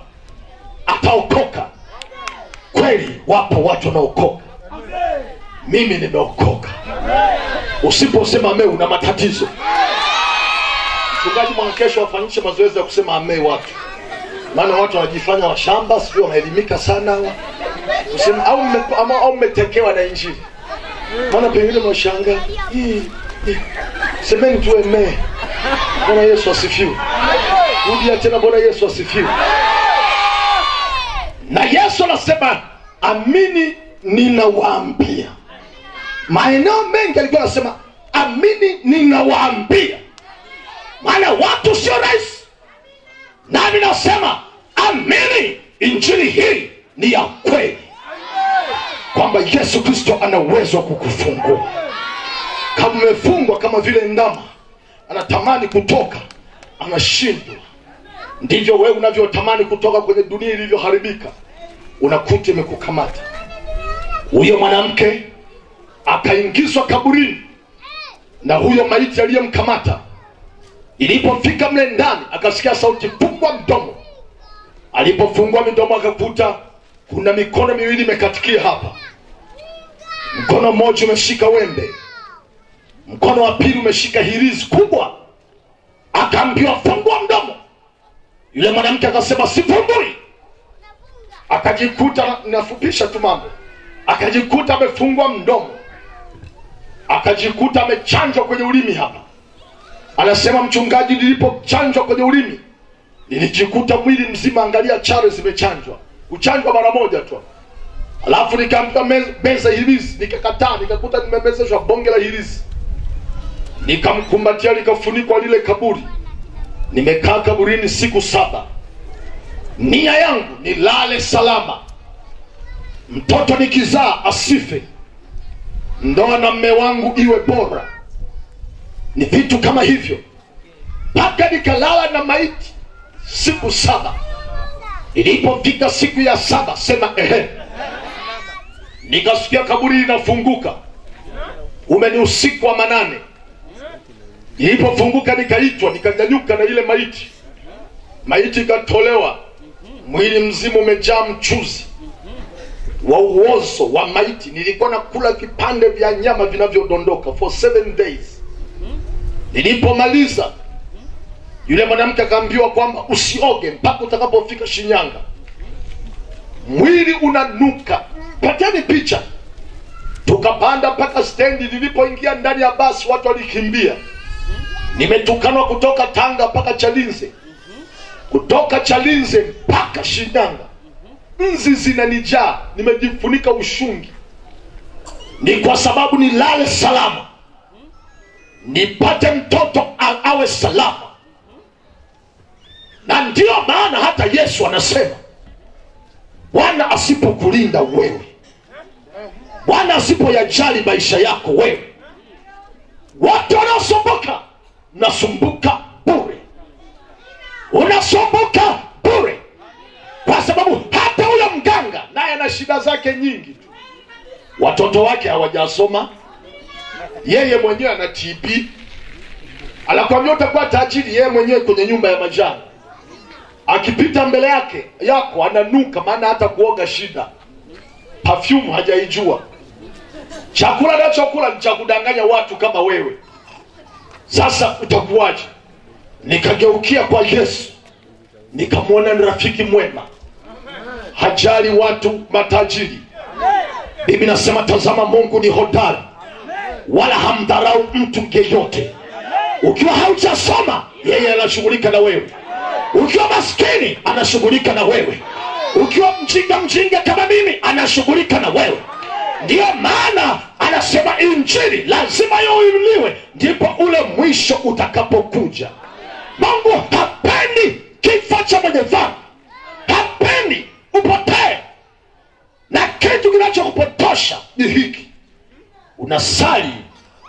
ataokoka. Kweli wapo watu wanaokoka. Mimi nimeokoka. Usiposema amen una matatizo. Mchungaji Mwakesho afanyishe mazoezi ya kusema amen watu. Maana watu wanajifanya washamba, sio wanaelimika sana. Usema au mmetekewa na injili. Maana pengine mwashanga. Semeni tu amen. Bwana Yesu asifiwe. Rudia tena, Bwana Yesu asifiwe. Na Yesu anasema amini ninawaambia. Maeneo mengi alikuwa anasema amini ninawaambia. Maana watu sio rahisi. Nami nasema amini injili hii ni ya kweli, kwamba Yesu Kristo ana uwezo wa kukufungua. Kama umefungwa kama vile ndama anatamani kutoka, anashindwa, ndivyo wewe unavyotamani kutoka kwenye dunia ilivyoharibika, unakuta imekukamata. Huyo mwanamke akaingizwa kaburini na huyo maiti aliyemkamata. Ilipofika mle ndani akasikia sauti, fungua mdomo. Alipofungua mdomo akakuta kuna mikono miwili imekatikia hapa. Mkono mmoja umeshika wembe, mkono wa pili umeshika hirizi kubwa. Akaambiwa fungua mdomo. Yule mwanamke akasema sifungui. Akajikuta, nafupisha tu mambo, akajikuta amefungwa mdomo, akajikuta amechanjwa kwenye ulimi hapa. Anasema mchungaji, nilipochanjwa kwenye ulimi nilijikuta mwili mzima, angalia chale zimechanjwa. Uchanjwa mara moja tu. Alafu nikaambiwa meza hirizi, nikakataa, nikakuta nimemezeshwa bonge la hirizi. Nikamkumbatia, nikafunikwa lile kaburi. Nimekaa kaburini siku 7. Nia yangu nilale salama, mtoto nikizaa asife, ndoa na mume wangu iwe bora, ni vitu kama hivyo. Paka nikalala na maiti siku 7. Ilipofika siku ya 7, sema nikasikia kaburi linafunguka. Umeni usiku wa 8. Ilipofunguka nikaitwa, nikanyanyuka na ile maiti. Maiti ikatolewa, mwili mzima umejaa mchuzi wa uozo wa maiti. Nilikuwa nakula vipande vya nyama vinavyodondoka for 7 days. Nilipomaliza, yule mwanamke akaambiwa kwamba usioge mpaka utakapofika Shinyanga. Mwili unanuka. Pateni picha. Tukapanda mpaka stendi. Nilipoingia ndani ya basi watu walikimbia. Nimetukanwa kutoka Tanga mpaka Chalinze, kutoka Chalinze mpaka Shinyanga. Nzi zinanijaa, nimejifunika ushungi. Ni kwa sababu nilale salama, nipate mtoto awe salama. Na ndio maana hata Yesu anasema Bwana asipokulinda wewe, Bwana asipoyajali maisha yako wewe, watu wanaosumbuka, unasumbuka bure. Unasumbuka bure. Kwa sababu hata huyo mganga naye ana shida zake nyingi tu. Watoto wake hawajasoma, yeye mwenyewe ana TB. Anakuambia utakuwa tajiri, yeye mwenyewe kwenye nyumba ya majani. Akipita mbele yako ananuka, maana hata kuoga shida. Perfume hajaijua. Chakula nachokula ni cha kudanganya watu kama wewe. Sasa utakuwaje? Nikageukia kwa Yesu, nikamwona ni rafiki mwema, hajali watu matajiri. Biblia inasema tazama, Mungu ni hodari, wala hamdharau mtu yeyote. Ukiwa haujasoma, yeye anashughulika na wewe. Ukiwa maskini, anashughulika na wewe. Ukiwa mjinga kama mimi, anashughulika na wewe. Ndiyo maana anasema injili lazima ihubiliwe, ndipo ule mwisho utakapokuja. Mungu hapendi kifo cha mwenye dhambi, hapendi upotee. Na kitu kinachokupotosha ni hiki: unasali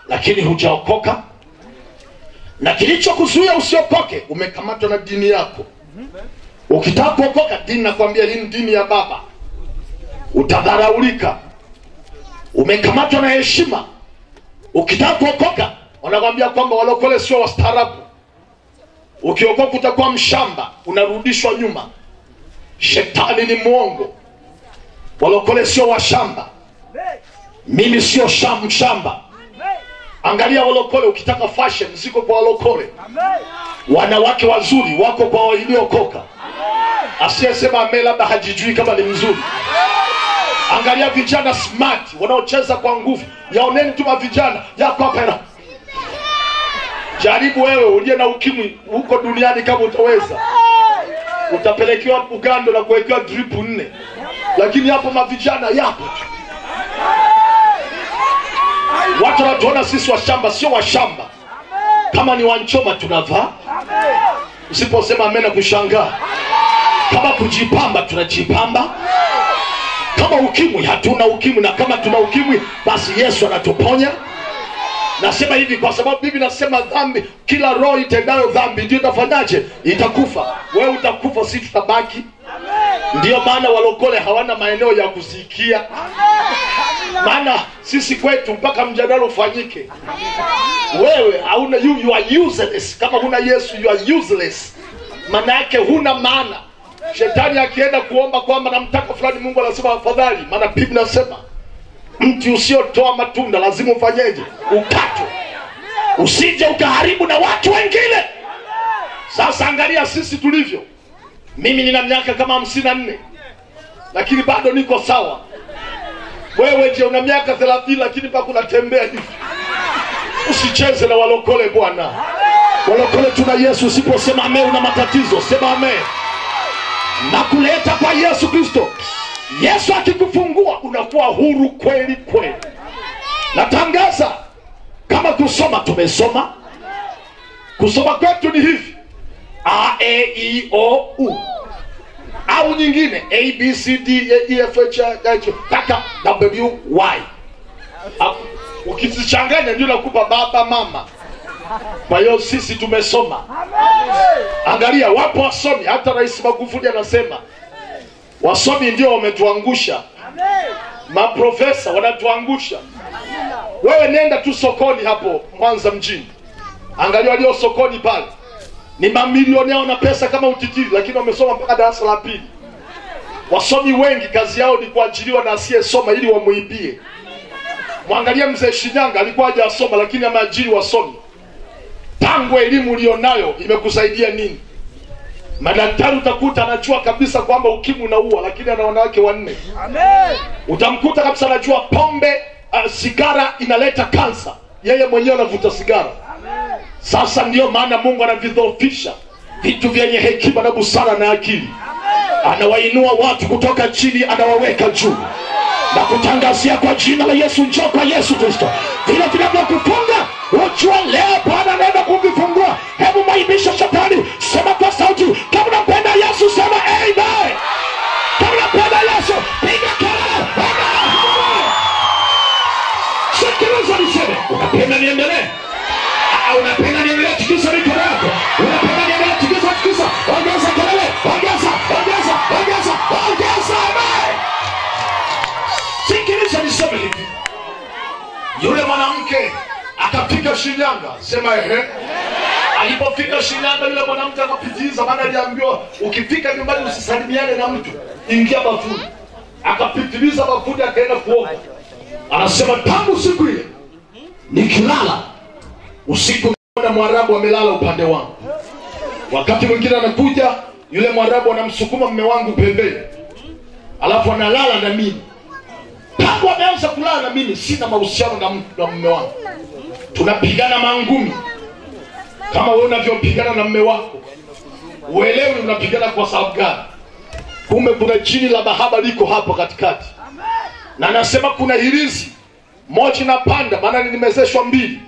lakini hujaokoka, na kilichokuzuia usiokoke umekamatwa na dini yako. Ukitaka kuokoka, dini nakwambia hii dini ya baba, utadharaulika. Umekamatwa na heshima. Ukitaka kuokoka, wanakwambia kwamba walokole sio wastaarabu. Ukiokoka utakuwa mshamba, unarudishwa nyuma. Shetani ni mwongo. Walokole sio washamba. Mimi sio mshamba. Angalia walokole, ukitaka fashion ziko kwa walokole. Wanawake wazuri wako kwa waliokoka. Asiyesema ame labda hajijui kama ni mzuri. Angalia vijana smart wanaocheza kwa nguvu. Yaoneni tu vijana yako hapa. Jaribu wewe uliye na ukimwi huko duniani, kama utaweza utapelekewa Uganda na kuwekewa drip 4. Lakini hapo mavijana yapo. Watu wanatuona sisi washamba, sio washamba. Kama ni wanchoma tunavaa. Usiposema amena kushangaa. Kama kujipamba tunajipamba. Kama ukimwi hatuna ukimwi, na kama tuna ukimwi basi Yesu anatuponya. Nasema hivi kwa sababu Biblia inasema dhambi, kila roho itendayo dhambi ndio itafanyaje? Itakufa. Wewe utakufa, sisi tutabaki. Ndio maana walokole hawana maeneo ya kuzikia. Maana sisi kwetu mpaka mjadala ufanyike. Wewe hauna, you are useless. Kama huna Yesu you are useless. Maana yake huna maana. Shetani akienda kuomba kwamba namtaka fulani, Mungu anasema afadhali. Maana Biblia inasema mti usiotoa matunda lazima ufanyeje? Ukatwe. Usije ukaharibu na watu wengine. Sasa angalia sisi tulivyo. Mimi nina miaka kama 54, lakini bado niko sawa. Wewe je, una miaka 30 lakini bado unatembea hivi? Usicheze na walokole bwana. Walokole tuna Yesu. Usiposema amen una matatizo. Sema amen. Na kuleta kwa Yesu Kristo. Yesu akikufungua unakuwa huru kweli kweli. Natangaza kama kusoma tumesoma. Kusoma kwetu ni hivi: A, E, I, O, U. Au nyingine A, B, C, D, E, F, G, mpaka W, Y. Ukizichanganya ndio nakupa baba mama. Kwa hiyo sisi tumesoma. Angalia wapo wasomi, hata Rais Magufuli anasema wasomi ndio wametuangusha. Maprofesa wanatuangusha. Wewe nenda tu sokoni hapo Mwanza mjini. Angalia walio sokoni pale. Ni mamilionea na pesa kama utitiri, lakini wamesoma mpaka darasa la 2. Wasomi wengi kazi yao ni kuajiriwa na asiyesoma ili wamuibie. Mwangalia mzee Shinyanga, alikuwa hajasoma lakini ameajiri wasomi. Tangu elimu ulionayo imekusaidia nini? Madaktari utakuta anajua kabisa kwamba ukimwi unaua, lakini ana wanawake 4. Amen. Utamkuta kabisa anajua pombe, sigara inaleta kansa, yeye mwenyewe anavuta sigara. Amen. Sasa ndio maana Mungu anavidhoofisha vitu vyenye hekima na busara na akili. Amen. Anawainua watu kutoka chini, anawaweka juu. Na kutangazia kwa jina la Yesu, njoo kwa Yesu Kristo. Vile vinavyokufunga, ujua leo Bwana anaenda kuvifungua. Hebu maibisha shetani, sema kwa sauti. Kama unapenda Yesu sema amen. Kama unapenda Yesu piga kelele. Sikiliza niseme, unapenda niendelee? Unapenda niendelee? Tikisa mikono yako. Unapenda niendelee? Tikisa. Ongeza kelele. Ongeza. Amen. Sikiliza niseme hivi. Yule mwanamke akafika Shinyanga, sema ehe. Alipofika Shinyanga yule mwanamke akapitiza, maana aliambiwa ukifika nyumbani usisalimiane na mtu, ingia bafuni. Akapitiliza bafuni akaenda kuoga. Anasema tangu siku ile nikilala usiku na Mwarabu amelala upande wangu. Wakati mwingine anakuja yule Mwarabu anamsukuma mume wangu pembeni, alafu analala na mimi. Tangu ameanza kulala na mimi sina mahusiano na mume wangu. Tunapigana mangumi kama wewe unavyopigana na mume wako. Uelewi unapigana kwa sababu gani? Kumbe kuna jini la mahaba liko hapo katikati. Na anasema kuna hirizi moja inapanda, maana nimezeshwa mbili.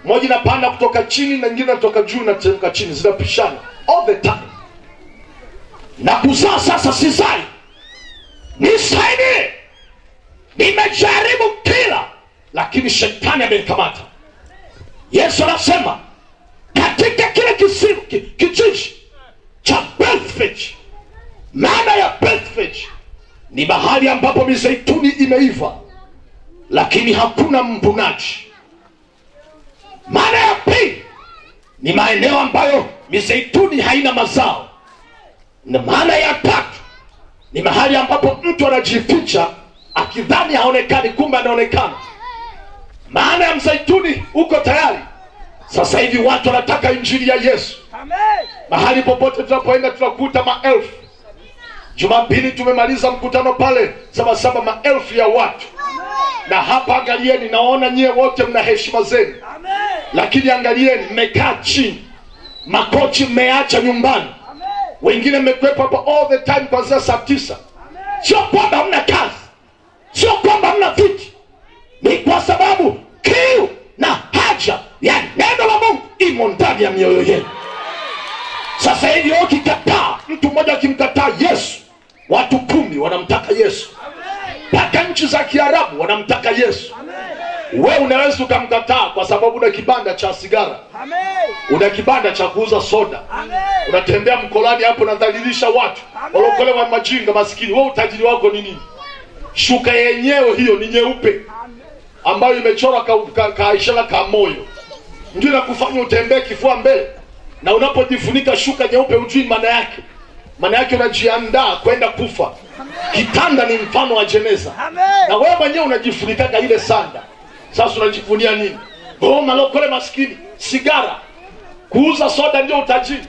Moja inapanda kutoka chini na nyingine kutoka juu na kuteremka chini, zinapishana all the time. Na kuzaa sasa sizai. Nisaidie. Nimejaribu kila, lakini shetani amenikamata. Yesu anasema katika kile kijiji cha Bethphage. Maana ya Bethphage ni mahali ambapo mizeituni imeiva lakini hakuna mvunaji. Maana ya pili ni maeneo ambayo mizeituni haina mazao. Na maana ya tatu ni mahali ambapo mtu anajificha akidhani haonekani, kumbe anaonekana. Maana ya mzeituni uko tayari. Sasa hivi watu wanataka injili ya Yesu. Amen. Mahali popote tunapoenda tunakuta maelfu. Jumapili tumemaliza mkutano pale Sabasaba, maelfu ya watu. Amen. Na hapa angalieni, naona nyie wote mna heshima zenu. Amen. Lakini angalieni mmekaa chini. Makochi mmeacha nyumbani. Amen. Wengine mmekwepa hapa all the time kuanzia saa 9. Sio kwamba hamna kazi, sio kwamba hamna viti, ni kwa sababu kiu na haja ya neno la Mungu imo ndani ya mioyo yenu. Sasa hivi ukikataa, mtu mmoja akimkataa Yesu, watu 10 wanamtaka Yesu. Mpaka nchi za Kiarabu wanamtaka Yesu. Wewe unaweza ukamkataa kwa sababu una kibanda cha sigara. Una kibanda cha kuuza soda. Unatembea mkolani hapo unadhalilisha watu. Walokole wa majinga maskini. Wewe utajiri wako ni nini? Shuka yenyewe hiyo ni nyeupe, ambayo imechora kaishara ka moyo. Ndio inakufanya utembee kifua mbele. Na unapojifunika shuka nyeupe ujui maana yake. Maana yake unajiandaa kwenda kufa. Kitanda ni mfano wa jeneza. Na wewe mwenyewe unajifunika ile sanda. Sasa unajifunia nini? Malokole maskini, sigara, kuuza soda ndio utajiri.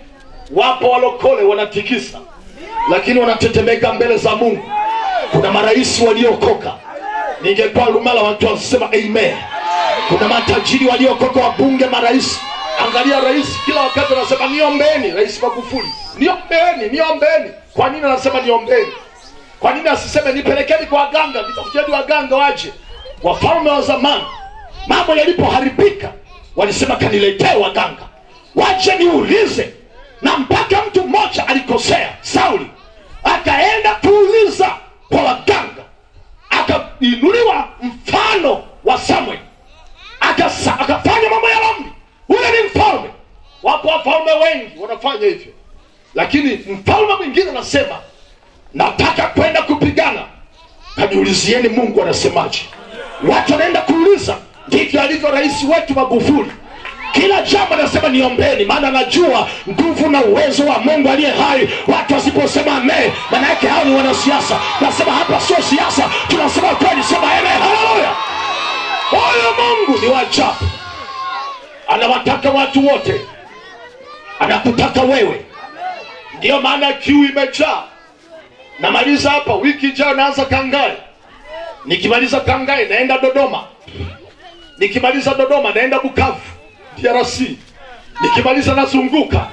Wapo walokole wanatikisa, lakini wanatetemeka mbele za Mungu. Kuna marais waliokoka. Ningekuwa Lumala watu wasema amen. Kuna matajiri waliokoka, wabunge, marais. Angalia rais kila wakati anasema niombeeni, Rais Magufuli. Niombeeni. Kwa nini anasema niombeeni? Kwa nini asiseme nipelekeni kwa waganga, nitafutieni waganga waje? Wafalme wa zamani mambo yalipoharibika walisema kaniletee waganga waje niulize. Na mpaka mtu mmoja alikosea, Sauli akaenda kuuliza kwa waganga, akainuliwa mfano wa Samuel, akafanya mambo ya rambi. Ule ni mfalme. Wapo wafalme wengi wanafanya hivyo, lakini mfalme mwingine anasema nataka kwenda kupigana, kaniulizieni Mungu anasemaje. Watu wanaenda kuuliza. Ndivyo alivyo rais wetu Magufuli. Kila jambo anasema niombeni, maana anajua nguvu na uwezo wa Mungu aliye hai. Watu wasiposema amen, maana yake hao ni wanasiasa. Nasema hapa sio siasa, tunasema kweli, sema amen. Haleluya. Huyo Mungu ni wa ajabu. Anawataka watu wote. Anakutaka wewe. Ndio maana kiu imejaa. Namaliza hapa, wiki ijayo naanza Kangai. Nikimaliza Kangai naenda Dodoma. Nikimaliza Dodoma naenda Bukavu, DRC. Nikimaliza nazunguka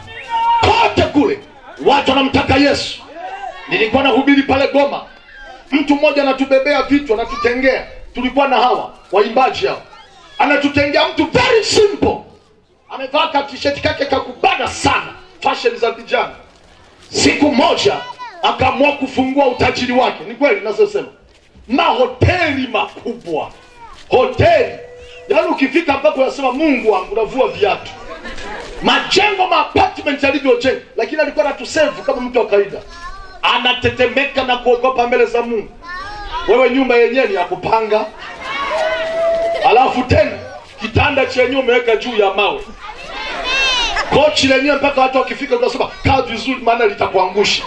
kote kule. Watu wanamtaka Yesu. Nilikuwa nahubiri pale Goma. Mtu mmoja anatubebea vitu, anatutengea. Tulikuwa na hawa waimbaji hao. Anatutengea mtu very simple. Amevaa t-shirt kake kakubana sana, fashion za vijana. Siku moja akaamua kufungua utajiri wake. Ni kweli nasema. Mahoteli makubwa. Hoteli. Yaani ukifika mpaka unasema Mungu wangu, unavua viatu. Majengo, ma-apartment yalivyojenga, lakini alikuwa anatusave kama mtu wa kawaida. Anatetemeka na kuogopa mbele za Mungu. Wewe nyumba yenyewe ni ya kupanga. Alafu tena kitanda chenyewe umeweka juu ya mawe. Kochi lenyewe mpaka watu wakifika unasema kaa vizuri maana litakuangusha.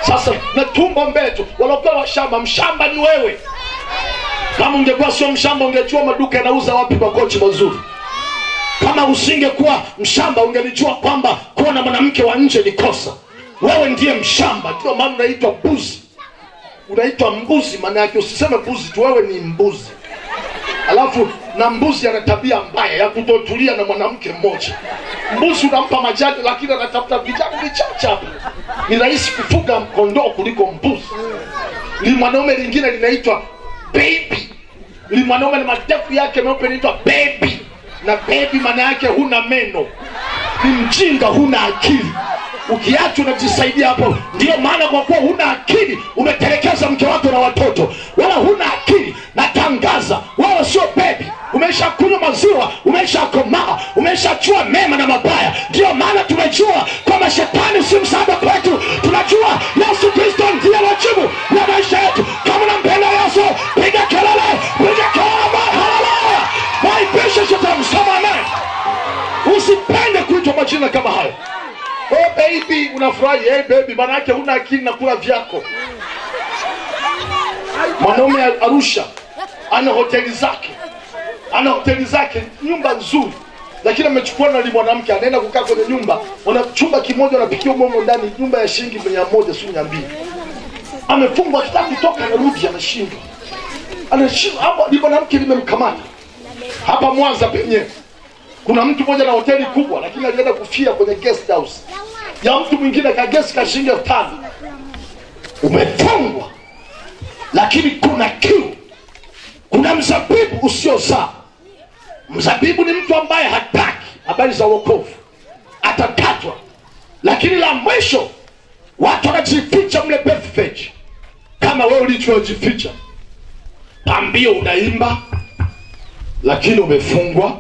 Sasa na tumbo mbeto, walokuwa washamba, mshamba ni wewe. Kama ungekuwa sio mshamba ungejua maduka yanauza wapi makochi mazuri. Kama usingekuwa mshamba ungelijua kwamba kuona mwanamke wa nje ni kosa. Wewe ndiye mshamba, ndio maana unaitwa mbuzi. Unaitwa mbuzi maana yake usiseme mbuzi tu, wewe ni mbuzi. Alafu na mbuzi ana tabia mbaya ya kutotulia na mwanamke mmoja. Mbuzi unampa majani lakini anatafuta vijana vichache. Ni rahisi kufuga kondoo kuliko mbuzi. Ni mwanaume lingine linaitwa baby. Ni mwanaume na matefu yake meupe linaitwa baby. Na baby maana yake huna meno. Ni mjinga, huna akili. Ukiacha unajisaidia hapo. Ndio maana kwa kuwa huna akili umetelekeza mke wako na watoto. Wala huna akili. Natangaza wewe sio baby. Umeshakunywa maziwa, umeshakomaa, umeshachua mema na mabaya. Ndio maana tumejua kwamba shetani si msaada kwetu. Tunajua Yesu Kristo ndiye wajibu wa maisha yetu. Kama unampenda Yesu, piga kelele, piga kelele, haleluya. Maipisha shetani, sema amen. Usipende kuitwa majina kama hayo. Oh baby, unafurahi, hey baby, maana yake huna akili na kula vyako. Mwanaume Arusha ana hoteli zake, nyumba nzuri, lakini amechukua na mwanamke anaenda kukaa kwenye nyumba, wana chumba kimoja anapikia humo ndani, nyumba ya shilingi 100 si 200. Amefungwa kitaka kutoka anarudi anashindwa. Hapo ni mwanamke limemkamata. Hapa Mwanza penye kuna mtu mmoja na hoteli kubwa lakini alienda kufia kwenye guest house. Ya mtu mwingine ka guest ka shilingi 5,000. Umefungwa. Lakini kuna kiu. Kuna mzabibu usiozaa. Mzabibu ni mtu ambaye hataki habari za wokovu. Atakatwa. Lakini la mwisho watu wanajificha mle Bethpage. Kama wewe ulichojificha. Pambio unaimba lakini umefungwa.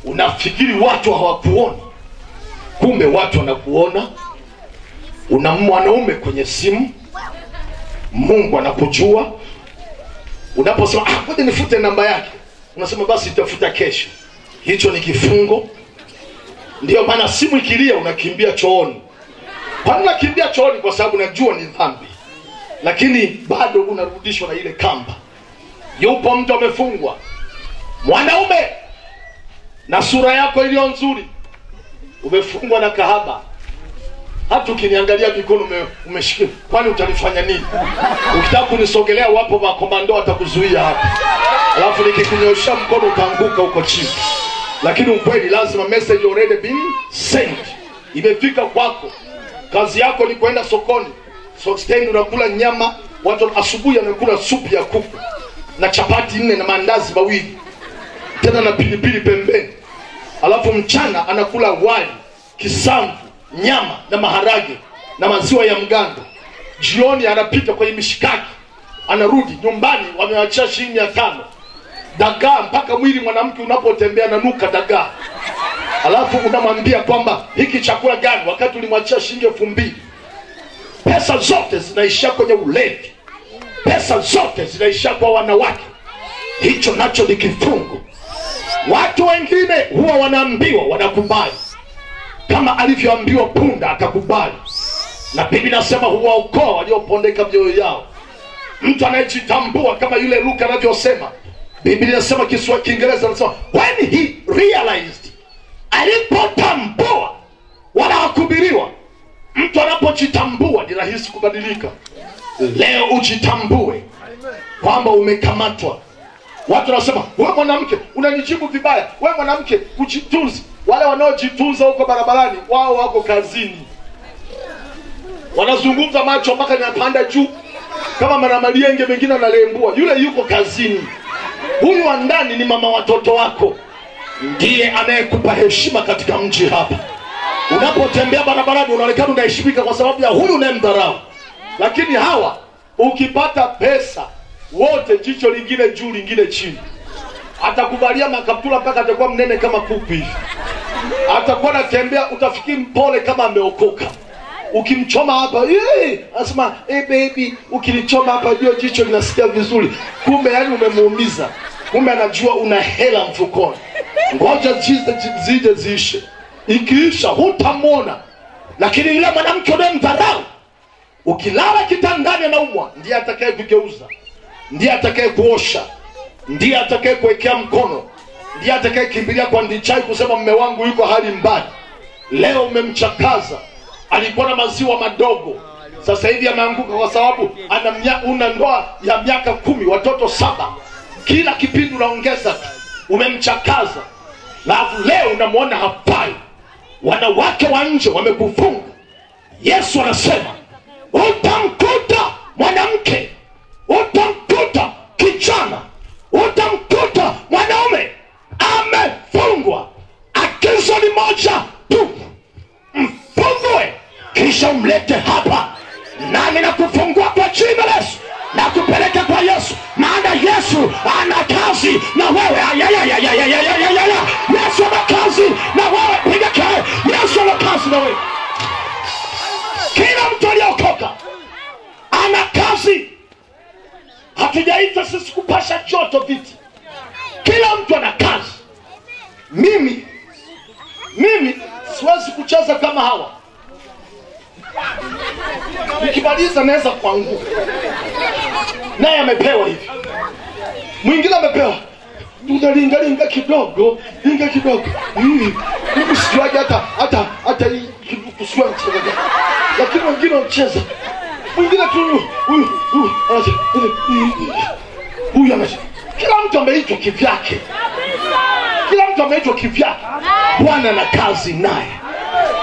Unafikiri watu hawakuoni. Kumbe watu wanakuona. Una mwanaume kwenye simu. Mungu anakujua. Unaposema ngoja nifute namba yake, unasema basi itafuta kesho. Hicho ni kifungo. Ndio maana simu ikilia unakimbia chooni. Kwa nini unakimbia chooni? Kwa sababu unajua ni dhambi. Lakini bado unarudishwa na ile kamba. Yupo mtu amefungwa. Mwanaume na sura yako iliyo nzuri. Umefungwa na kahaba. Hata ukiniangalia mikono umeshikia, kwani utanifanya nini? Ukitaka kunisogelea wapo makomando watakuzuia hapa. Alafu nikikunyoosha mkono utaanguka huko chini. Lakini ukweli lazima message already been sent. Imefika kwako. Kazi yako ni kwenda sokoni. So stand unakula nyama, watu asubuhi wanakula supu ya kuku na chapati 4 na mandazi 2. Tena na pilipili pembeni. Alafu mchana anakula wali, kisamvu, nyama na maharage na maziwa ya mgando. Jioni anapita kwenye mishikaki. Anarudi nyumbani wameachia shilingi 500. Dagaa mpaka mwili mwanamke unapotembea na nuka dagaa. Alafu unamwambia kwamba hiki chakula gani wakati ulimwachia shilingi 2,000. Pesa zote zinaishia kwenye ulevi. Pesa zote zinaishia kwa wanawake. Hicho nacho ni kifungo. Watu wengine huwa wanaambiwa wanakubali. Kama alivyoambiwa punda atakubali. Na Biblia inasema huwaokoa waliopondeka mioyo yao. Mtu anayejitambua kama yule Luka anavyosema. Biblia inasema Kiingereza inasema when he realized, alipotambua wala hakubiriwa. Mtu anapojitambua ni rahisi kubadilika. Leo ujitambue kwamba umekamatwa. Watu wanasema wewe mwanamke unanijibu vibaya. Wewe mwanamke ujitunze. Wale wanaojitunza huko barabarani wao wako kazini. Wanazungumza macho mpaka yanapanda juu kama maramalienge mengine analembua. Yule yuko kazini. Huyu wa ndani ni mama watoto wako. Ndiye anayekupa heshima katika mji hapa. Unapotembea barabarani unaonekana unaheshimika kwa sababu ya huyu unayemdharau. Lakini hawa ukipata pesa wote jicho lingine juu lingine chini. Atakuvalia makaptula mpaka atakuwa mnene kama kuku hivi. Atakuwa anatembea utafikiri mpole kama ameokoka. Ukimchoma hapa, anasema baby, ukinichoma hapa ndio jicho linasikia vizuri. Kumbe yani umemuumiza. Kumbe anajua una hela mfukoni. Ngoja zije ziishe. Ikiisha hutamwona. Lakini yule mwanamke unayemdharau, ukilala kitandani anaumwa, ndiye atakayekugeuza. ndiye atakaye kuosha, ndiye atakaye kuwekea mkono, ndiye atakaye kimbilia kwa ndichai kusema mume wangu yuko hali mbaya. Leo umemchakaza, alikuwa na maziwa madogo, sasa hivi ameanguka kwa sababu una ndoa ya miaka 10, watoto 7, kila kipindi unaongeza tu. Umemchakaza, alafu leo unamwona hafai. Wanawake wa nje wamekufunga. Yesu anasema utamkuta mwanamke, utamkuta kijana, utamkuta mwanaume amefungwa. Agizo ni moja tu, mfungue kisha umlete hapa, nami nakufungua kwa jina la Yesu na kupeleka kwa Yesu, maana Yesu ana kazi na wewe. Yesu ana kazi na wewe. Piga kelele, Yesu ana kazi na wewe. Kila mtu aliyeokoka ana kazi. Hatujaita sisi kupasha joto viti. Kila mtu ana kazi. Mimi siwezi kucheza kama hawa. Nikimaliza naweza kuanguka. Naye amepewa hivi. Mwingine amepewa linga kidogo, linga kidogo. Mimi sijuaje hata kusiwa kidogo. Lakini wengine wanacheza. Mwingine tu huyu anacheza. Kila mtu ameitwa kivyake. Kila mtu ameitwa kivyake. Bwana na kazi naye.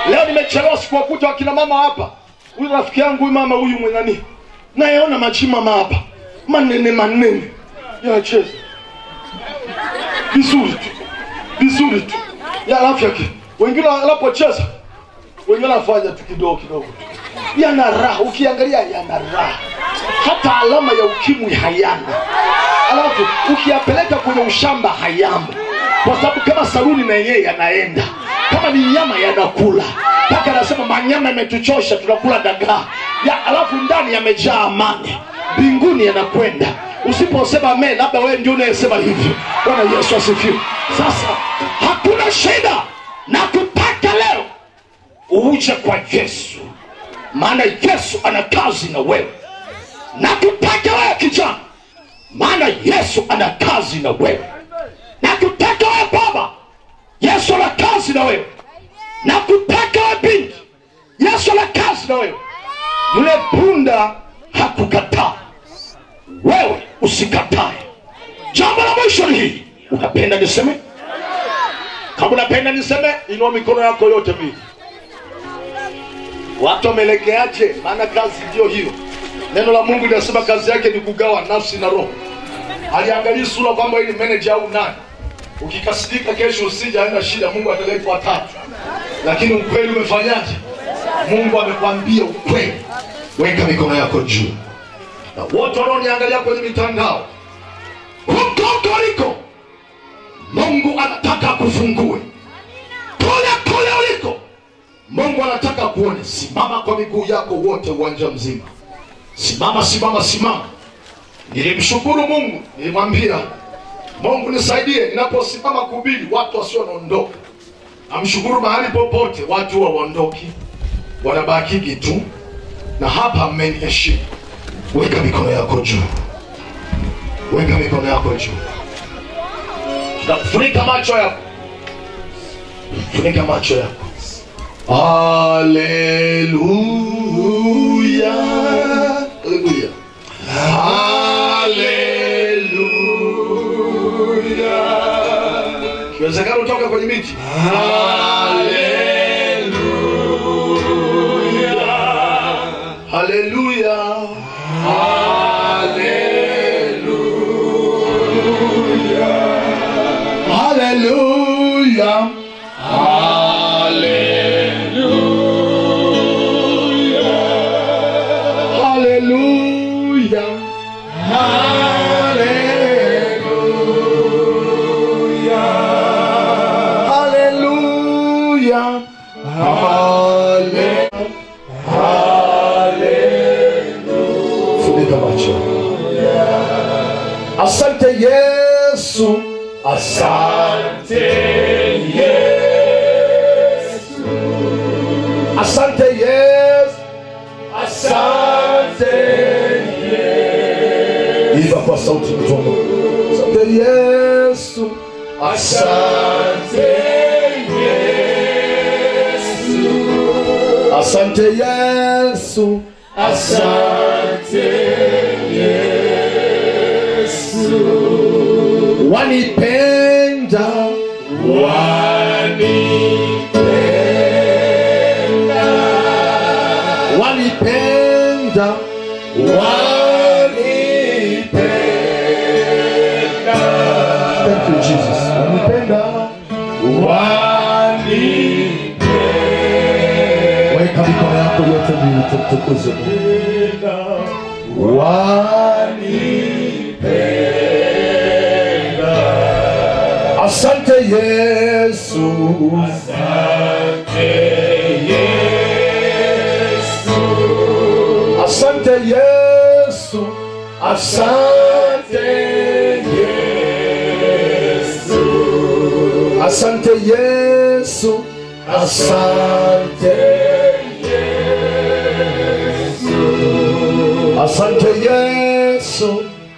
Leo nimechelewa sikuwakuta wakina mama hapa. Huyu rafiki yangu huyu mama huyu mwenani. Nayeona majima mama hapa. Manene. Yanacheza. Vizuri tu. Ya rafiki yake. Wengine wanapocheza, wengine wanafanya tu kidogo. Yana raha, ukiangalia yana raha. Hata alama ya ukimwi hayana. Alafu ukiyapeleka kwenye ushamba hayamo. Kwa sababu kama saluni na yeye yanaenda. Kama ni nyama yanakula. Paka anasema manyama yametuchosha, tunakula dagaa. Alafu ndani yamejaa amani. Mbinguni yanakwenda. Usiposema amen, labda wewe ndio unayesema hivyo. Bwana Yesu asifiwe. Sasa hakuna shida, na kutaka leo uje kwa Yesu, maana Yesu ana kazi na wewe. Na kutaka wewe kijana, maana Yesu ana kazi na wewe. Na kutaka wewe baba, Yesu ana kazi na wewe. Na kutaka wewe binti, Yesu ana kazi na wewe. Yule punda hakukataa, wewe usikatae. Jambo la mwisho ni hili. Unapenda niseme? Kama unapenda niseme, inua mikono yako yote mbili. Watu wamelekeaje? Maana kazi ndio hiyo. Neno la Mungu linasema kazi yake ni kugawa nafsi na roho. Aliangalia sura kwamba ili manager au nani. Ukikasirika kesho usije, haina shida, Mungu ataleta watatu. Lakini ukweli umefanyaje? Mungu amekwambia ukweli. Weka mikono yako juu. Na wote wanaoniangalia kwenye mitandao, huko uliko, Mungu anataka kufungue. Kule uliko, Mungu anataka kuone. Simama kwa miguu yako wote uwanja mzima. Simama. Nilimshukuru Mungu, nilimwambia Mungu nisaidie ninaposimama kuhubiri watu wasio wanaondoka. Namshukuru mahali popote watu waondoki, wanabaki tu. Na hapa ameniheshimu. Weka mikono yako juu. Funika macho yako. Haleluya. Kiwezekana utoka kwenye miti. Haleluya. Asante Yesu. Asante Yesu. Iva kwa sauti mtono. Asante Yesu, asante Yesu, asante Yesu, asante Yesu. Wanipenda, wanipenda, wanipenda, wanipenda. Thank you Jesus. Wanipenda, wanipenda. Weka mikono yako yote mbili tukuze Mungu. Wanipenda. Asante Yesu, asante Yesu, asante Yesu, asante Yesu, asante Yesu, asante Yesu, asante Yesu,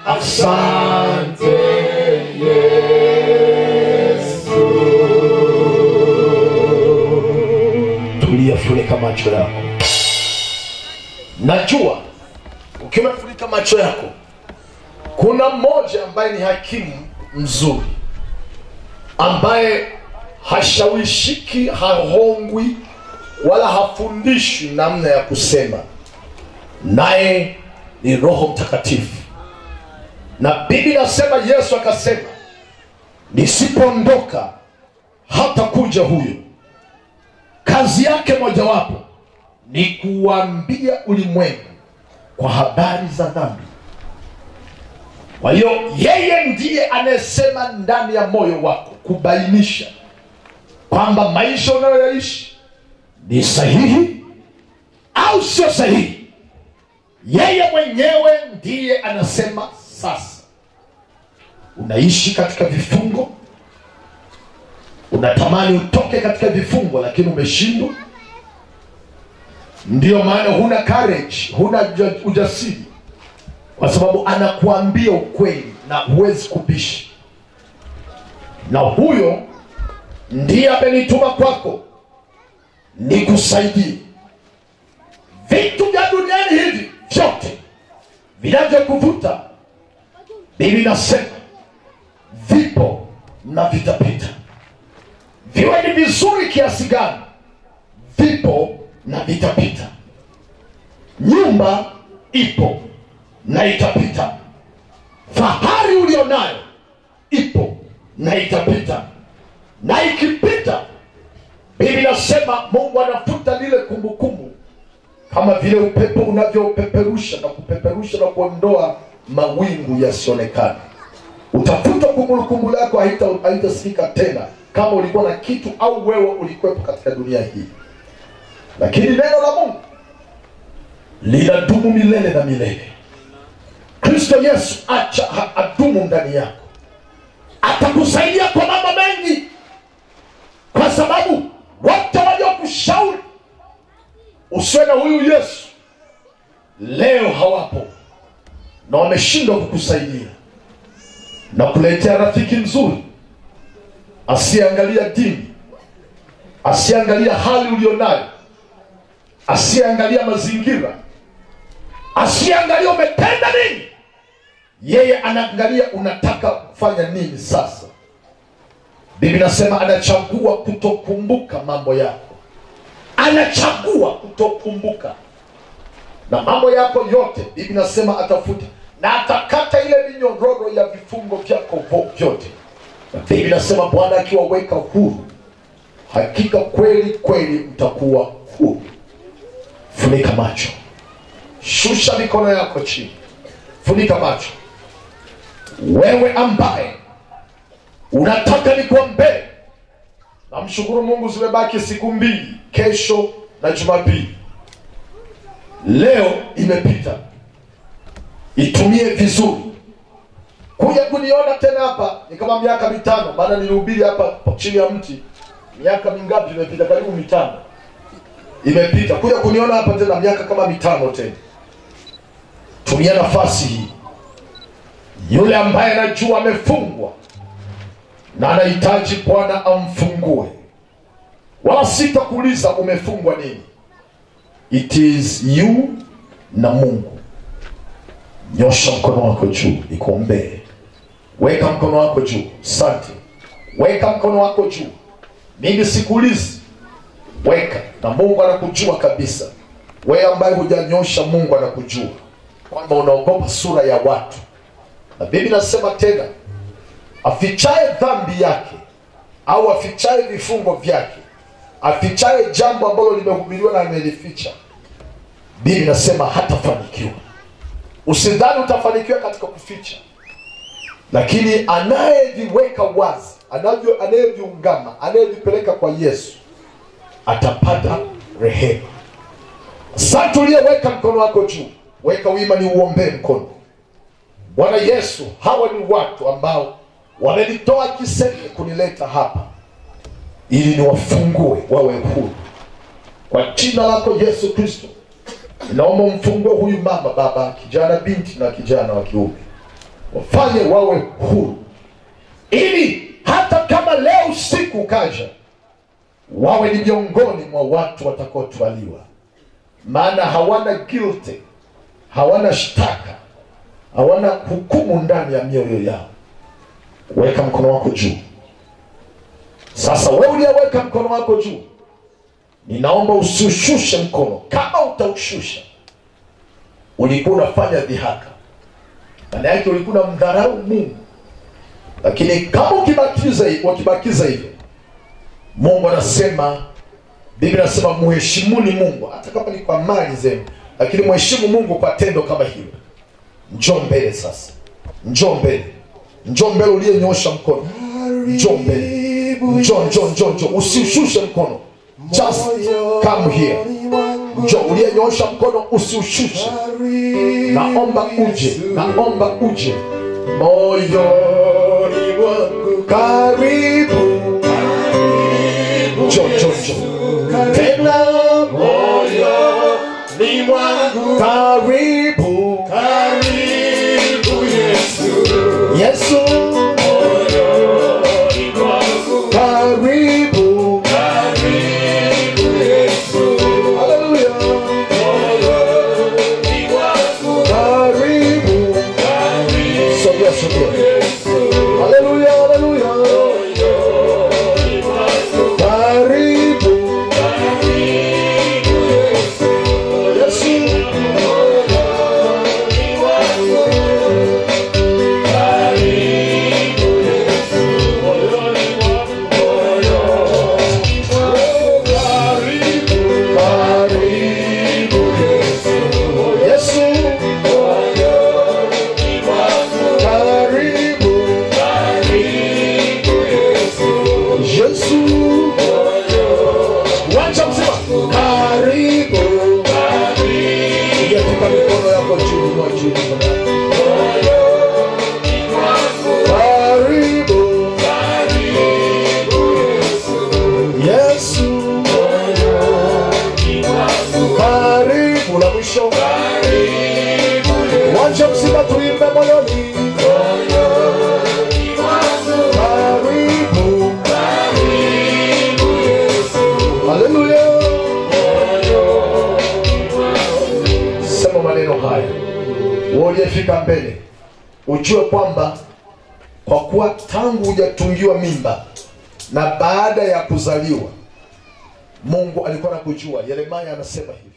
asante Yesu. Tulia, funika macho yako. Najua ukimefunika macho yako kuna mmoja ambaye ni hakimu mzuri, ambaye hashawishiki, hahongwi wala hafundishwi namna ya kusema, naye ni Roho Mtakatifu. Na Biblia inasema, Yesu akasema, nisipoondoka hata kuja huyo. Kazi yake mojawapo ni kuambia ulimwengu kwa habari za dhambi. Kwa hiyo yeye ndiye anayesema ndani ya moyo wako, kubainisha kwamba maisha unayoishi ni sahihi au sio sahihi. Yeye mwenyewe ndiye anasema. Sasa unaishi katika vifungo, unatamani utoke katika vifungo lakini umeshindwa. Ndiyo maana huna courage, huna ujasiri, kwa sababu anakuambia ukweli na huwezi kubishi. Na huyo ndiye amenituma kwako nikusaidie. Vitu vya duniani hivi vyote vinavyokuvuta, Biblia inasema vipo na vitapita. Viwe ni vizuri kiasi gani, vipo na vitapita. Nyumba ipo na itapita. Fahari ulionayo ipo na itapita. Na ikipita, Biblia inasema Mungu anafuta lile kumbukumbu, kama vile upepo unavyopeperusha na kupeperusha na kuondoa mawingu yasionekane. Utafuta kumbukumbu lako, haitasikika tena kama ulikuwa na kitu au wewe ulikuwepo katika dunia hii. Lakini neno la Mungu linadumu milele na milele. Kristo Yesu acha adumu ndani yako. Atakusaidia kwa mambo mengi, kwa sababu wote waliokushauri usiwe na huyu Yesu leo hawapo na wameshindwa kukusaidia na kuletea rafiki mzuri asiangalia dini, asiangalia hali ulionayo, asiangalia mazingira, asiangalia umetenda nini. Yeye anaangalia unataka kufanya nini sasa. Biblia inasema anachagua kutokumbuka mambo yako. Anachagua kutokumbuka. Na mambo yako yote Biblia inasema atafuta, na atakata ile minyororo ya vifungo vyako vyote. Biblia inasema Bwana akiwaweka huru, hakika kweli kweli mtakuwa huru. Funika macho. Shusha mikono yako chini. Funika macho. Wewe ambaye unataka nikuombee, na mshukuru Mungu zimebaki siku 2, kesho na Jumapili. Leo imepita, itumie vizuri. Kuja kuniona tena hapa ni kama miaka 5, maana nilihubiri hapa chini ya mti. Miaka mingapi imepita? Karibu 5 imepita. Kuja kuniona hapa tena miaka kama 5 tena. Tumia nafasi hii. Yule ambaye anajua amefungwa na anahitaji Bwana amfungue, wala sitakuuliza umefungwa nini. It is you na Mungu. Nyosha mkono wako juu nikuombee. Weka mkono wako juu. Asante. Weka mkono wako juu. Mimi sikuulizi. Weka. Na Mungu anakujua kabisa. Wewe ambaye hujanyosha, Mungu anakujua kwamba unaogopa sura ya watu. Na Biblia inasema tena, afichaye dhambi yake au afichaye vifungo vyake, afichaye jambo ambalo limehubiriwa na amelificha, Biblia inasema hatafanikiwa. Usidhani utafanikiwa katika kuficha, lakini anayeviweka wazi, anayeviungama, anayevipeleka kwa Yesu, atapata rehema. Asante uliyeweka mkono wako juu. Weka wima ni uombee mkono. Bwana Yesu, hawa ni watu ambao wamenitoa Kiseke kunileta hapa ili niwafungue wawe huru. Kwa jina lako Yesu Kristo, naomba mfungue huyu mama, baba, kijana, binti na kijana wa kiume. Wafanye wawe huru, ili hata kama leo usiku kaja, wawe ni miongoni mwa watu watakaotwaliwa. Maana hawana guilty, hawana shtaka, hawana hukumu ndani ya mioyo yao. Weka mkono wako juu. Sasa wewe uliyeweka mkono wako juu, ninaomba usiushushe mkono. Kama utaushusha, ulikuwa unafanya dhihaka, maana yake ulikuwa unamdharau Mungu. Lakini kama ukibakiza hivyo, Mungu anasema, Biblia inasema muheshimuni Mungu hata kama ni kwa mali zenu, lakini muheshimu Mungu kwa tendo kama hilo. Njoo mbele sasa. Njoo mbele. Njoo mbele uliyenyosha mkono. Njoo mbele. Njoo. Usiushushe mkono. Just come here. Njoo uliyenyosha mkono, usiushushe. Naomba uje. Moyoni wangu karibu. Njoo. Tena moyoni mwangu karibu. Yesu, moyoni mwangu karibu. Yesu, haleluya. Moyoni mwangu karibu. Sogea. Haleluya. Moyoni mwangu karibu. Uliyefika mbele, ujue kwamba kwa kuwa tangu hujatungiwa mimba na baada ya kuzaliwa, Mungu alikuwa anakujua. Yeremia anasema hivi.